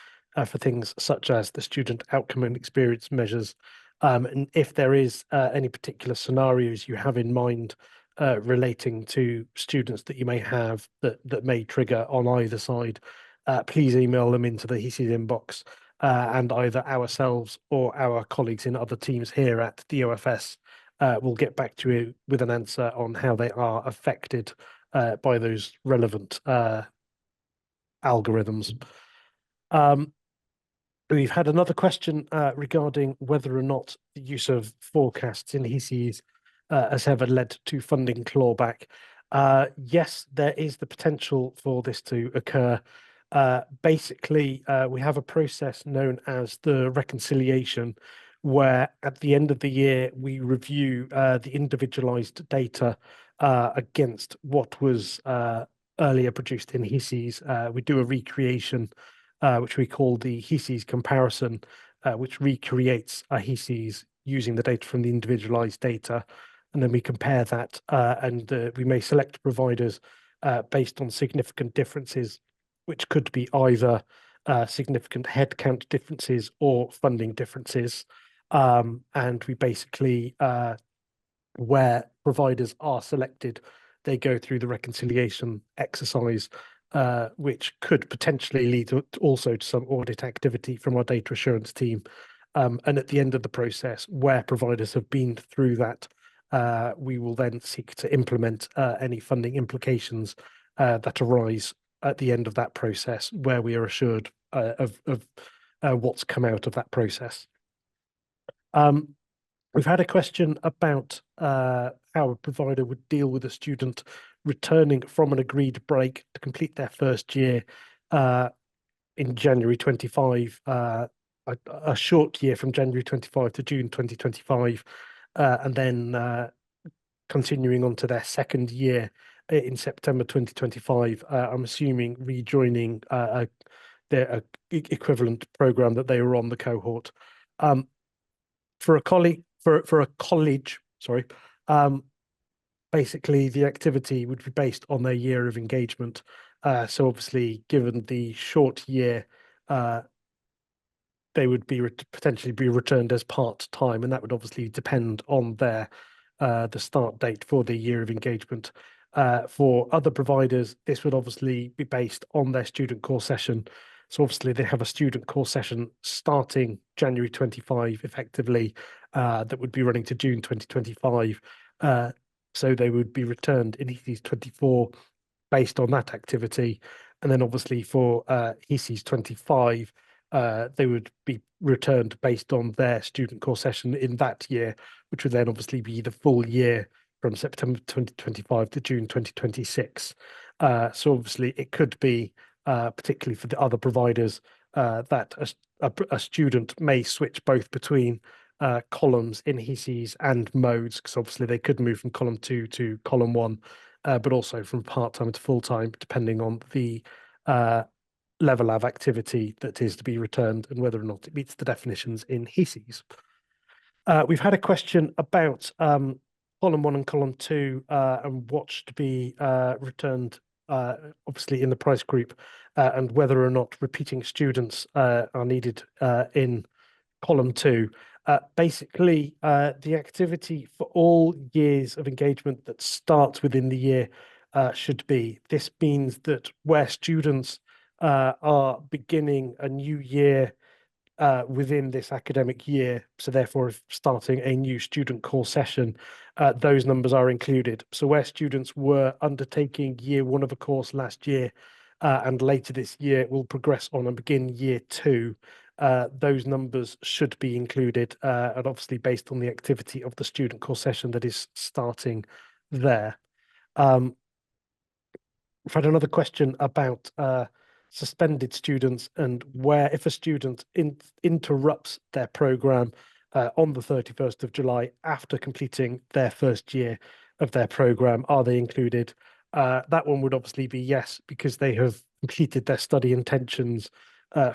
for things such as the student outcome and experience measures. And if there is any particular scenarios you have in mind relating to students that you may have that may trigger on either side, please email them into the HESES inbox, and either ourselves or our colleagues in other teams here at the OFS will get back to you with an answer on how they are affected by those relevant algorithms. We've had another question regarding whether or not the use of forecasts in HESES has ever led to funding clawback. Yes, there is the potential for this to occur. Basically, we have a process known as the reconciliation, where at the end of the year, we review the individualized data against what was earlier produced in HESES. We do a recreation, which we call the HESES comparison, which recreates a HESES using the data from the individualized data. And then we compare that, and we may select providers based on significant differences, which could be either significant headcount differences or funding differences. And we basically, where providers are selected, they go through the reconciliation exercise, which could potentially lead also to some audit activity from our data assurance team. And at the end of the process, where providers have been through that, we will then seek to implement any funding implications that arise at the end of that process, where we are assured of what's come out of that process. We've had a question about how a provider would deal with a student returning from an agreed break to complete their first year in January 25, a short year from January 25 to June 2025, and then continuing on to their second year in September 2025. I'm assuming rejoining their equivalent program that they were on, the cohort. For a college, sorry, basically the activity would be based on their year of engagement. So obviously, given the short year, they would be potentially be returned as part-time, and that would obviously depend on their the start date for the year of engagement. For other providers, this would obviously be based on their student course session. So obviously they have a student course session starting January 25 effectively, that would be running to June 2025. So they would be returned in HESES 24 based on that activity. And then obviously for HESES 25, they would be returned based on their student course session in that year, which would then obviously be the full year from September 2025 to June 2026. So obviously it could be, particularly for the other providers, that a student may switch both between columns in HESES and modes, because obviously they could move from column 2 to column 1, but also from part-time to full-time, depending on the level of activity that is to be returned and whether or not it meets the definitions in HESES. We've had a question about column 1 and column 2 and what should be returned obviously in the price group, and whether or not repeating students are needed in column 2. Basically, the activity for all years of engagement that starts within the year should be. This means that where students are beginning a new year within this academic year, so therefore starting a new student core session, those numbers are included. So where students were undertaking year 1 of a course last year, and later this year will progress on and begin year 2, those numbers should be included, and obviously based on the activity of the student core session that is starting there. We've had another question about suspended students, and where if a student interrupts their program on the 31st of July after completing their first year of their program, are they included? That one would obviously be yes, because they have completed their study intentions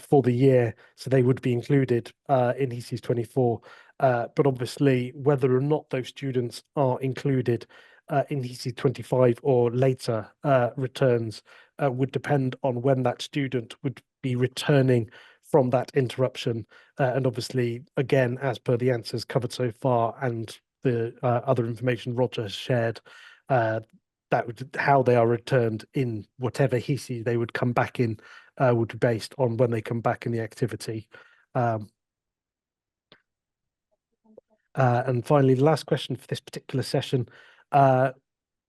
for the year, so they would be included in HESES24. But obviously, whether or not those students are included in HESES25 or later returns would depend on when that student would be returning from that interruption. And obviously, again, as per the answers covered so far and the other information Roger has shared, that would, how they are returned in whatever HESES they would come back in would be based on when they come back in the activity. And finally, the last question for this particular session,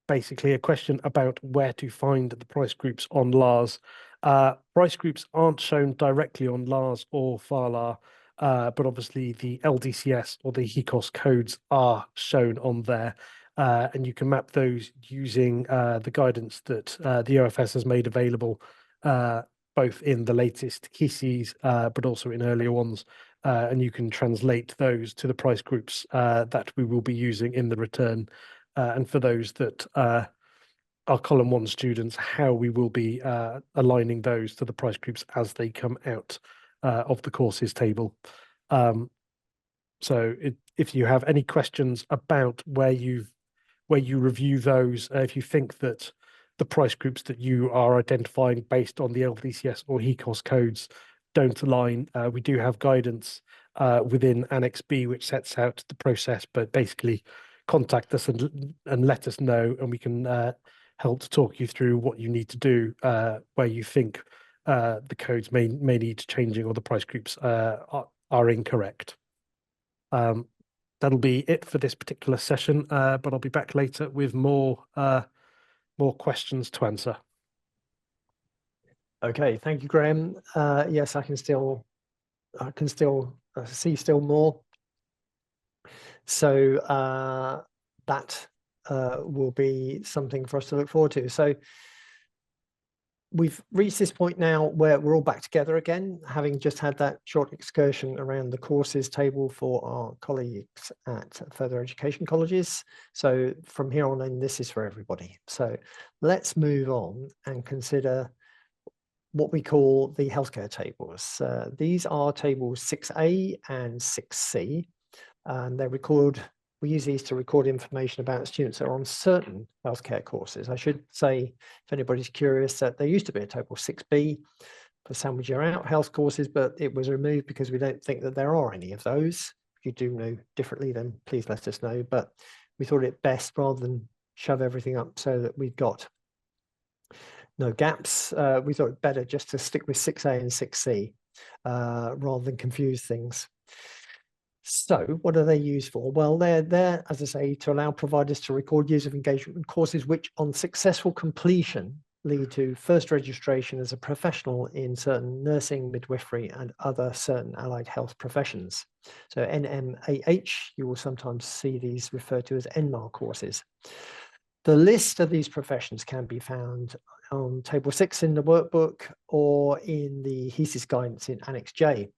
basically a question about where to find the price groups on LARS. Price groups aren't shown directly on LARS or FALAR, but obviously the LDCS or the HECOS codes are shown on there. And you can map those using the guidance that the OFS has made available, both in the latest HESES, but also in earlier ones. And you can translate those to the price groups that we will be using in the return. And for those that are column 1 students, how we will be aligning those to the price groups as they come out of the courses table. So if you have any questions about where you review those, if you think that the price groups that you are identifying based on the LDCS or HECOS codes don't align, we do have guidance within Annex B, which sets out the process, but basically contact us and let us know, and we can help to talk you through what you need to do where you think the codes may need changing or the price groups are incorrect. That'll be it for this particular session, but I'll be back later with more questions to answer. Okay, thank you, Graham. Yes, I can still see still more. So that will be something for us to look forward to. So we've reached this point now where we're all back together again, having just had that short excursion around the courses table for our colleagues at further education colleges. So from here on in, this is for everybody. So let's move on and consider what we call the healthcare tables. These are tables 6A and 6C, and they record, we use these to record information about students that are on certain healthcare courses. I should say, if anybody's curious, that there used to be a table 6B for sandwich year out health courses, but it was removed because we don't think that there are any of those. If you do know differently, then please let us know. But we thought it best, rather than shove everything up so that we've got no gaps, we thought it better just to stick with 6A and 6C rather than confuse things. So what are they used for? Well, they're there, as I say, to allow providers to record years of engagement in courses which on successful completion lead to first registration as a professional in certain nursing, midwifery and other certain allied health professions. So NMAH, you will sometimes see these referred to as NMAR courses. The list of these professions can be found on table 6 in the workbook or in the HESES guidance in Annex J.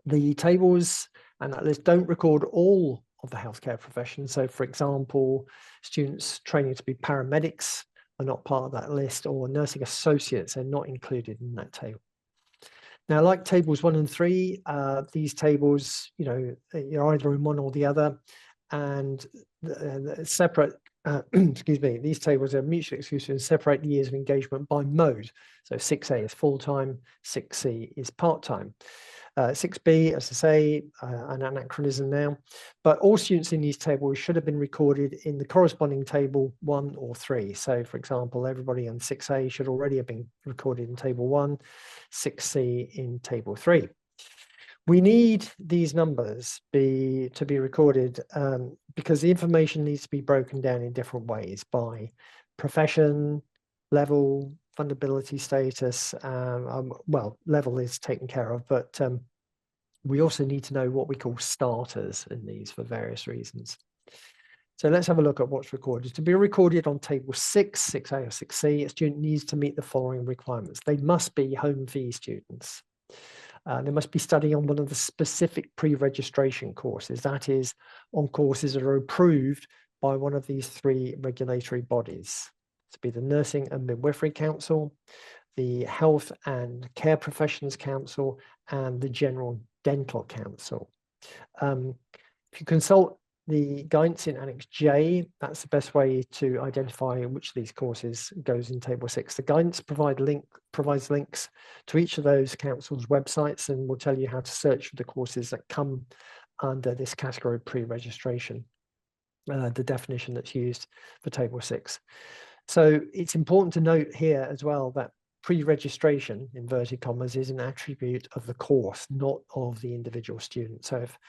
The tables and that list don't record all of the healthcare professions. So for example, students training to be paramedics are not part of that list, or nursing associates are not included in that table. Now, like tables 1 and 3, these tables, you're either in one or the other, and separate excuse me, these tables are mutually exclusive and separate the years of engagement by mode. So 6A is full-time, 6C is part-time. 6B, as I say, an anachronism now, but all students in these tables should have been recorded in the corresponding table 1 or 3. So, for example, everybody on 6A should already have been recorded in table 1, 6C in table 3. We need these numbers to be recorded because the information needs to be broken down in different ways by profession, level, fundability status. Well, level is taken care of, but we also need to know what we call starters in these for various reasons. So let's have a look at what's recorded. To be recorded on table 6, 6A or 6C, a student needs to meet the following requirements. They must be home fee students. They must be studying on one of the specific pre-registration courses, that is, on courses that are approved by one of these 3 regulatory bodies. To be the Nursing and Midwifery Council, the Health and Care Professions Council, and the General Dental Council. If you consult the guidance in Annex J, that's the best way to identify which of these courses goes in Table 6. The guidance provides links to each of those councils' websites and will tell you how to search for the courses that come under this category of pre-registration, the definition that's used for Table 6. So it's important to note here as well that pre-registration, inverted commas, is an attribute of the course, not of the individual student. So if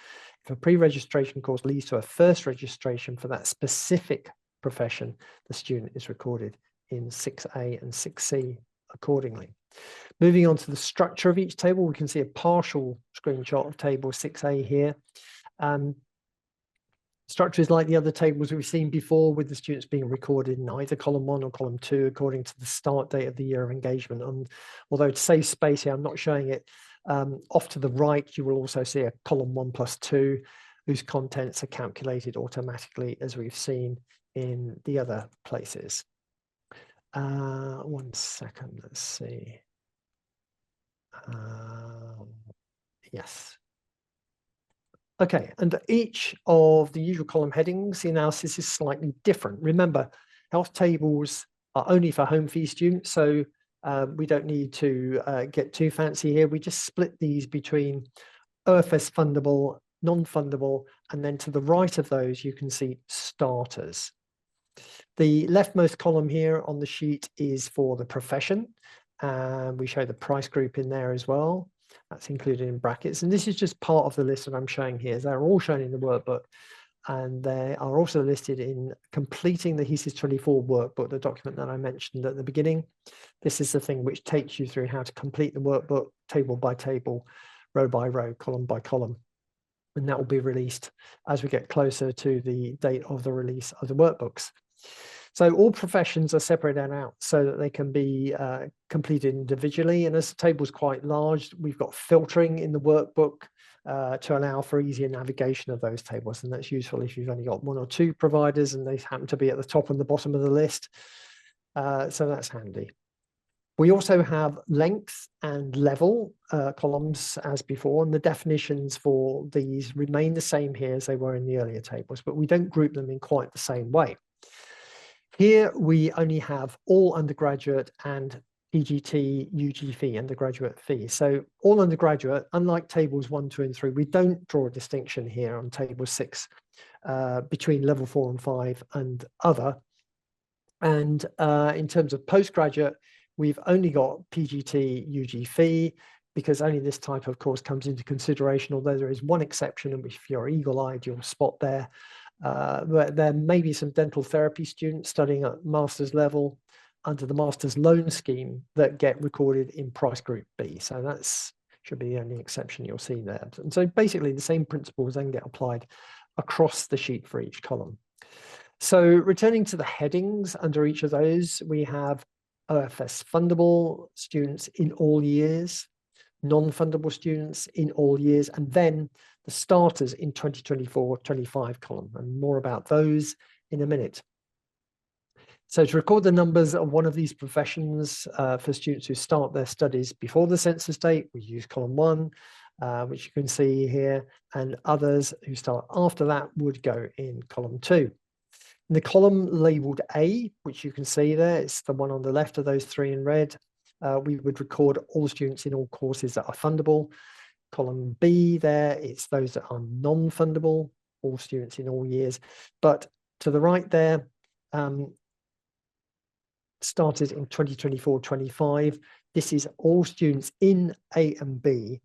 a pre-registration course leads to a first registration for that specific profession, the student is recorded in 6A and 6C accordingly. Moving on to the structure of each table, we can see a partial screenshot of table 6A here. Structure is like the other tables we've seen before, with the students being recorded in either column 1 or column 2 according to the start date of the year of engagement. And although to save space here, I'm not showing it. Off to the right, you will also see a column 1+2, whose contents are calculated automatically, as we've seen in the other places. 1 second, let's see. Yes. Okay, and each of the usual column headings, the analysis is slightly different. Remember, health tables are only for home fee students, so we don't need to get too fancy here. We just split these between OFS fundable, non-fundable, and then to the right of those, you can see starters. The leftmost column here on the sheet is for the profession, and we show the price group in there as well. That's included in brackets, and this is just part of the list that I'm showing here. They're all shown in the workbook, and they are also listed in completing the HESES24 workbook, the document that I mentioned at the beginning. This is the thing which takes you through how to complete the workbook table by table, row by row, column by column, and that will be released as we get closer to the date of the release of the workbooks. So all professions are separated out so that they can be completed individually. And as the table is quite large, we've got filtering in the workbook to allow for easier navigation of those tables. And that's useful if you've only got 1 or 2 providers and they happen to be at the top and the bottom of the list. So that's handy. We also have length and level columns as before, and the definitions for these remain the same here as they were in the earlier tables, but we don't group them in quite the same way. Here we only have all undergraduate and PGT UG fee, undergraduate fee. So all undergraduate, unlike tables 1, 2, and 3, we don't draw a distinction here on table 6 between level 4 and 5 and other. And in terms of postgraduate, we've only got PGT UG fee, because only this type of course comes into consideration, although there is one exception, and if you're eagle-eyed, you'll spot there. There may be some dental therapy students studying at master's level under the master's loan scheme that get recorded in price group B. So that's should be the only exception you'll see there. And so basically the same principles then get applied across the sheet for each column. So returning to the headings under each of those, we have OFS fundable students in all years, non-fundable students in all years, and then the starters in 2024-25 column, and more about those in a minute. So to record the numbers of one of these professions for students who start their studies before the census date, we use column 1, which you can see here, and others who start after that would go in column 2. In the column labeled A, which you can see there, it's the one on the left of those three in red, we would record all students in all courses that are fundable. Column B there, it's those that are non-fundable, all students in all years. But to the right there, started in 2024-25, this is all students in A and B,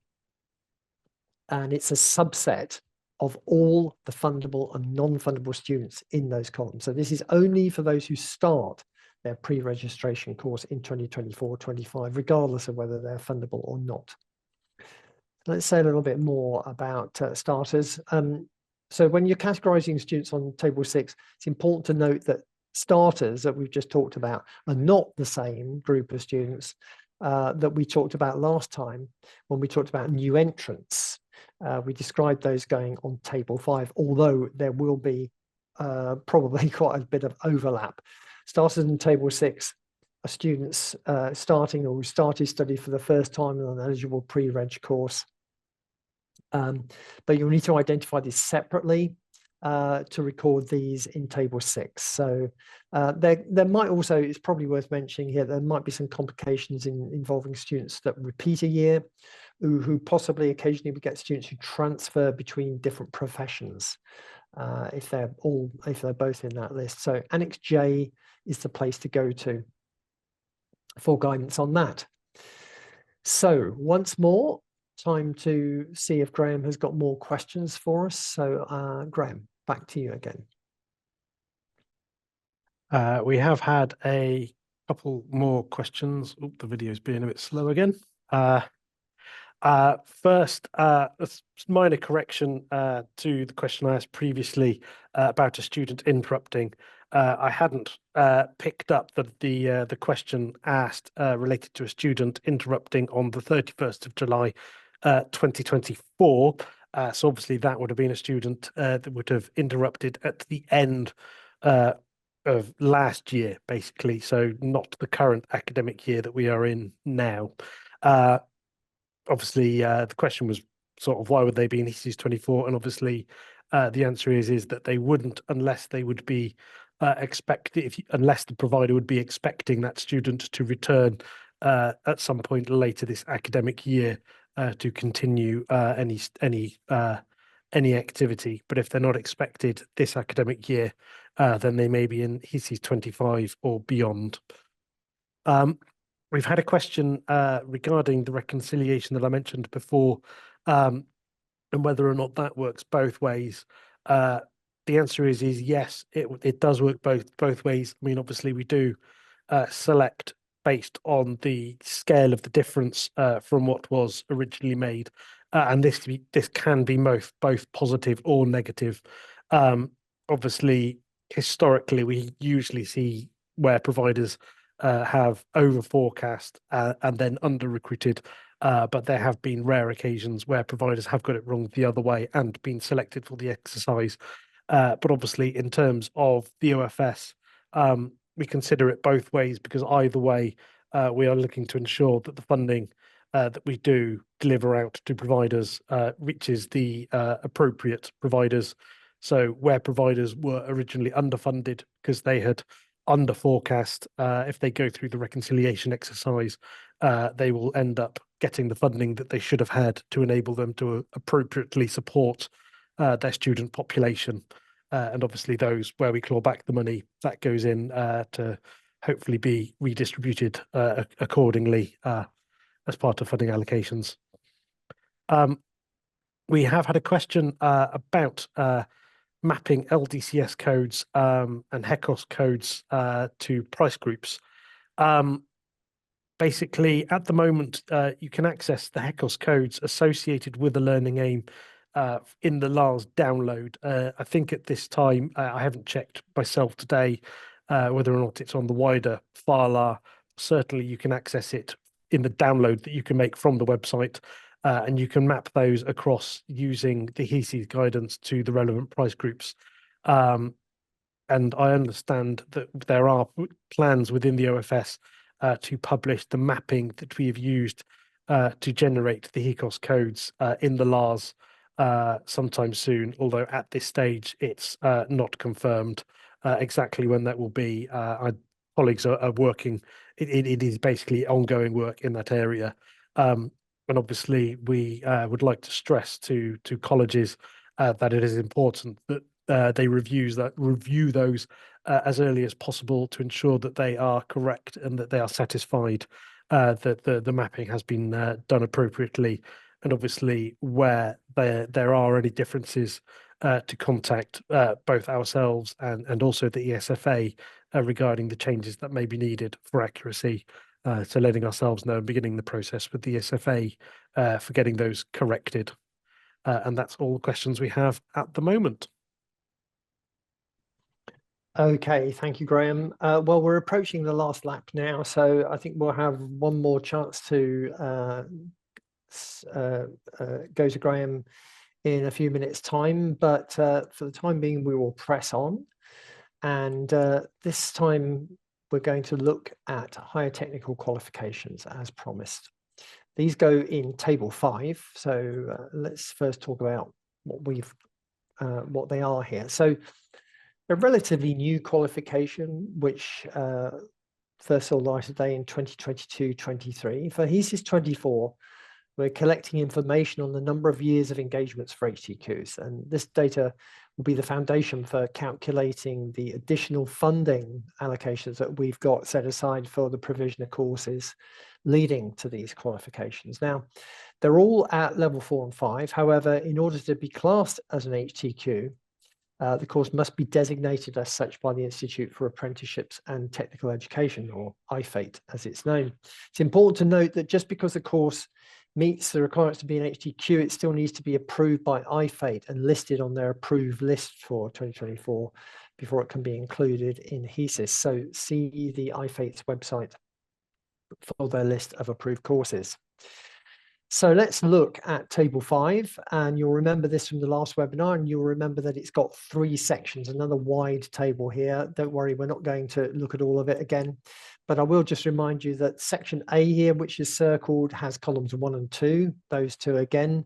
and it's a subset of all the fundable and non-fundable students in those columns. So this is only for those who start their pre-registration course in 2024-25, regardless of whether they're fundable or not. Let's say a little bit more about starters. So when you're categorizing students on table 6, it's important to note that starters that we've just talked about are not the same group of students that we talked about last time when we talked about new entrants. We described those going on table 5, although there will be probably quite a bit of overlap. Starters in table 6 are students starting or who started study for the first time in an eligible pre-reg course. But you'll need to identify these separately to record these in table 6. So there might also, it's probably worth mentioning here, there might be some complications involving students that repeat a year, who possibly occasionally we get students who transfer between different professions if they're both in that list. So Annex J is the place to go to for guidance on that. So once more, time to see if Graham has got more questions for us. So Graham, back to you again. We have had a couple more questions. Oh, the video's being a bit slow again. First, a minor correction to the question I asked previously about a student interrupting. I hadn't picked up that the question asked related to a student interrupting on the 31st of July 2024. So obviously that would have been a student that would have interrupted at the end of last year, basically. So not the current academic year that we are in now. Obviously, the question was sort of why would they be in HESES24, and obviously the answer is that they wouldn't unless they would be unless the provider would be expecting that student to return at some point later this academic year to continue any activity. But if they're not expected this academic year, then they may be in HESES25 or beyond. We've had a question regarding the reconciliation that I mentioned before, and whether or not that works both ways. The answer is yes, it does work both ways. I mean, obviously we do select based on the scale of the difference from what was originally made, and this can be both positive or negative. Obviously, historically, we usually see where providers have over forecast and then under recruited, but there have been rare occasions where providers have got it wrong the other way and been selected for the exercise. But obviously, in terms of the OFS, we consider it both ways, because either way, we are looking to ensure that the funding that we do deliver out to providers reaches the appropriate providers. So where providers were originally underfunded because they had under forecast, if they go through the reconciliation exercise, they will end up getting the funding that they should have had to enable them to appropriately support their student population. And obviously those where we claw back the money, that goes in to hopefully be redistributed accordingly as part of funding allocations. We have had a question about mapping LDCS codes and HECOS codes to price groups. Basically, at the moment, you can access the HECOS codes associated with the learning aim in the LARS download. I think at this time, I haven't checked myself today whether or not it's on the wider FALAR. Certainly, you can access it in the download that you can make from the website. And you can map those across using the HESES guidance to the relevant price groups. And I understand that there are plans within the OFS to publish the mapping that we have used to generate the HECOS codes in the LARS sometime soon, although at this stage it's not confirmed. exactly when that will be. Our colleagues are working. It is basically ongoing work in that area. And obviously, we would like to stress to colleges that it is important that they review those as early as possible to ensure that they are correct and that they are satisfied that the mapping has been done appropriately. And obviously, where there are any differences, to contact both ourselves and also the ESFA regarding the changes that may be needed for accuracy. So letting ourselves know and beginning the process with the ESFA for getting those corrected. And that's all the questions we have at the moment. Okay, thank you, Graham. Well, we're approaching the last lap now, so I think we'll have one more chance to go to Graham in a few minutes' time. But for the time being, we will press on. And this time, we're going to look at higher technical qualifications as promised. These go in table 5. So let's first talk about what they are here. So a relatively new qualification, which first saw light of day in 2022-23. For HESES24, we're collecting information on the number of years of engagements for HTQs, and this data will be the foundation for calculating the additional funding allocations that we've got set aside for the provision of courses leading to these qualifications. Now, they're all at level 4 and 5. However, in order to be classed as an HTQ, the course must be designated as such by the Institute for Apprenticeships and Technical Education, or IFATE as it's known. It's important to note that just because the course meets the requirements to be an HTQ, it still needs to be approved by IFATE and listed on their approved list for 2024 before it can be included in HESES. So see the IFATE's website for their list of approved courses. So let's look at table 5, and you'll remember this from the last webinar, and you'll remember that it's got 3 sections, another wide table here. Don't worry, we're not going to look at all of it again, but I will just remind you that section A here, which is circled, has columns 1 and 2, those 2 again.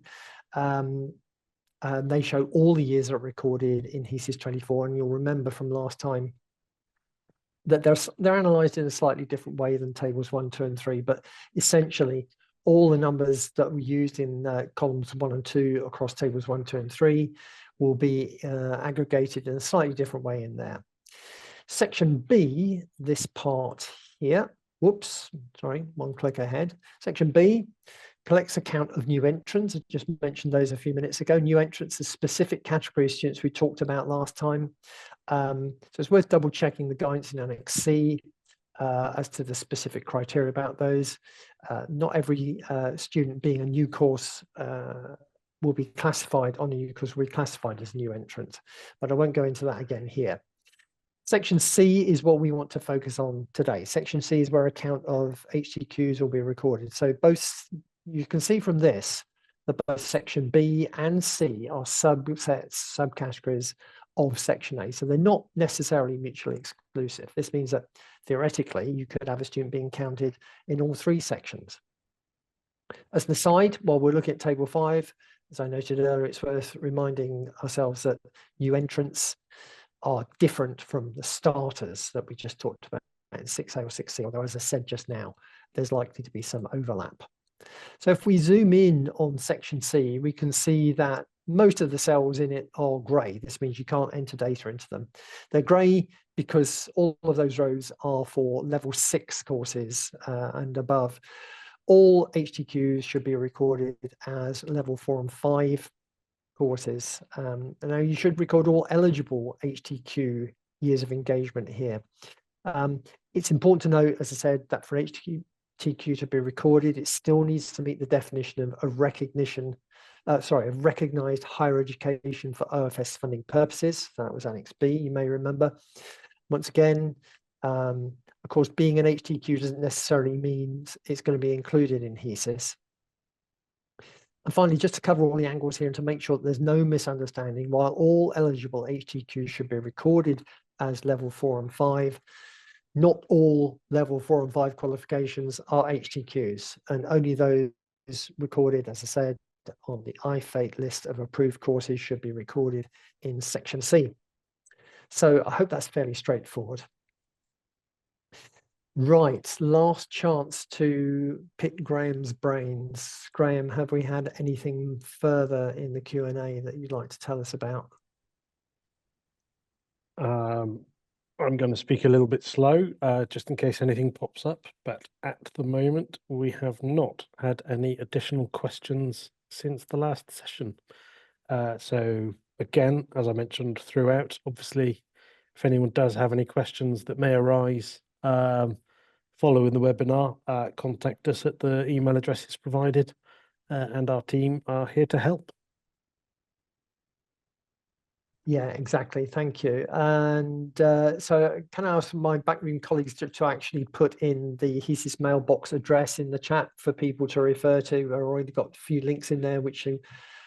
They show all the years that are recorded in HESES24, and you'll remember from last time that they're analysed in a slightly different way than tables 1, 2, and 3, but essentially all the numbers that were used in columns 1 and 2 across tables 1, 2, and 3 will be aggregated in a slightly different way in there. Section B, this part here, whoops, sorry, one click ahead. Section B collects a count of new entrants. I just mentioned those a few minutes ago. New entrants are specific category of students we talked about last time. So it's worth double checking the guidance in Annex C as to the specific criteria about those. Not every student being a new course will be classified on a new course, will be classified as a new entrant, but I won't go into that again here. Section C is what we want to focus on today. Section C is where a count of HTQs will be recorded. So both, you can see from this that both section B and C are subsets, subcategories of section A. So they're not necessarily mutually exclusive. This means that theoretically you could have a student being counted in all 3 sections. As an aside, while we're looking at table 5, as I noted earlier, it's worth reminding ourselves that new entrants are different from the starters that we just talked about in 6A or 6C, although as I said just now, there's likely to be some overlap. So if we zoom in on section C, we can see that most of the cells in it are grey. This means you can't enter data into them. They're grey because all of those rows are for level 6 courses and above. All HTQs should be recorded as level 4 and 5 courses. And now you should record all eligible HTQ years of engagement here. It's important to note, as I said, that for HTQ to be recorded, it still needs to meet the definition of recognition, of recognised higher education for OFS funding purposes. That was Annex B, you may remember. Once again, of course, being an HTQ doesn't necessarily mean it's going to be included in HESES. And finally, just to cover all the angles here and to make sure that there's no misunderstanding, while all eligible HTQs should be recorded as level 4 and 5, not all level 4 and 5 qualifications are HTQs, and only those recorded, as I said, on the IFATE list of approved courses should be recorded in section C. So I hope that's fairly straightforward. Right, last chance to pick Graham's brains. Graham, have we had anything further in the Q&A that you'd like to tell us about? I'm going to speak a little bit slow, just in case anything pops up, but at the moment we have not had any additional questions since the last session. So again, as I mentioned throughout, obviously, if anyone does have any questions that may arise following the webinar, contact us at the email addresses provided, and our team are here to help. Yeah, exactly. Thank you. And so can I ask my backroom colleagues to actually put in the HESES mailbox address in the chat for people to refer to? I've already got a few links in there which you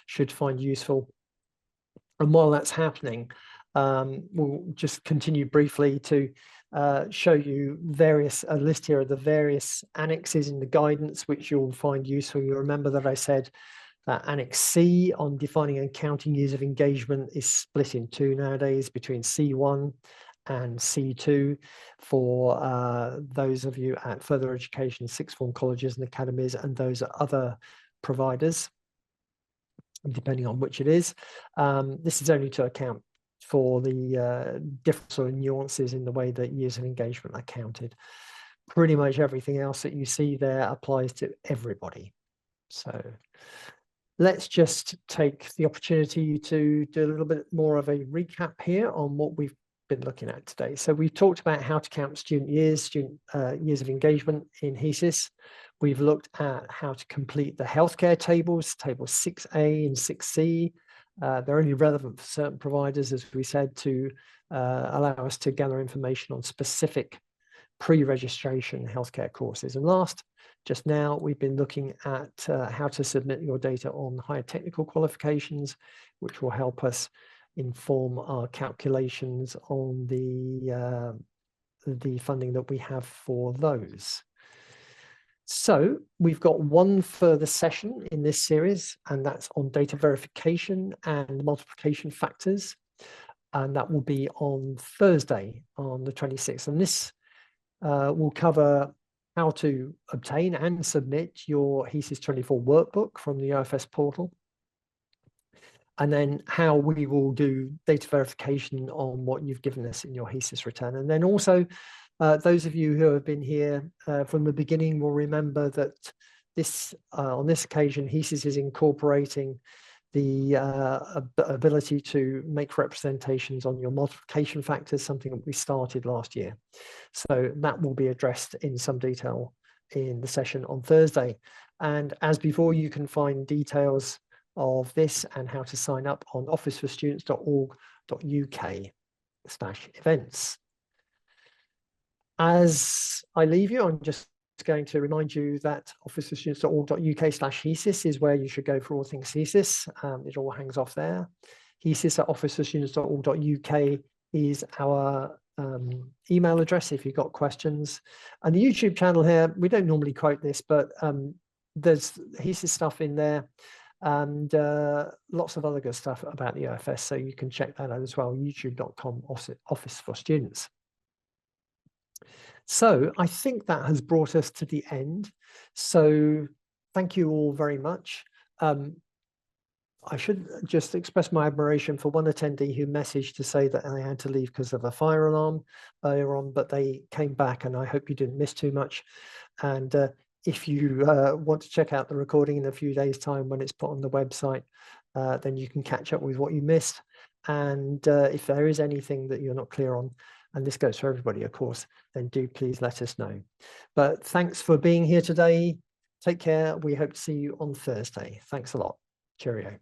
should find useful. And while that's happening, we'll just continue briefly to show you a list here of the various annexes in the guidance which you'll find useful. You remember that I said that Annex C on defining and counting years of engagement is split in two nowadays between C1 and C2 for those of you at further education, sixth form colleges and academies, and those at other providers, depending on which it is. This is only to account for the different sort of nuances in the way that years of engagement are counted. Pretty much everything else that you see there applies to everybody. So let's just take the opportunity to do a little bit more of a recap here on what we've been looking at today. So we've talked about how to count student years of engagement in HESES. We've looked at how to complete the healthcare tables, tables 6A and 6C. They're only relevant for certain providers, as we said, to allow us to gather information on specific pre-registration healthcare courses. And last, just now, we've been looking at how to submit your data on higher technical qualifications, which will help us inform our calculations on the funding that we have for those. So we've got one further session in this series, and that's on data verification and multiplication factors. And that will be on Thursday, on the 26th. And this will cover how to obtain and submit your HESES24 workbook from the OFS portal, and then how we will do data verification on what you've given us in your HESES return. And then also, those of you who have been here from the beginning will remember that this, on this occasion, HESES is incorporating the ability to make representations on your multiplication factors, something that we started last year. So that will be addressed in some detail in the session on Thursday. And as before, you can find details of this and how to sign up on officeforstudents.org.uk/events. As I leave you, I'm just going to remind you that officeforstudents.org.uk/HESES is where you should go for all things HESES. It all hangs off there. HESES at officeforstudents.org.uk is our email address if you've got questions. And the YouTube channel here, we don't normally quote this, but there's HESES stuff in there and lots of other good stuff about the OFS, so you can check that out as well, youtube.com Office for Students. So I think that has brought us to the end. So thank you all very much. I should just express my admiration for one attendee who messaged to say that I had to leave because of a fire alarm earlier on, but they came back, and I hope you didn't miss too much. And if you want to check out the recording in a few days' time when it's put on the website, then you can catch up with what you missed. And if there is anything that you're not clear on, and this goes for everybody, of course, then do please let us know. But thanks for being here today. Take care. We hope to see you on Thursday. Thanks a lot. Cheerio.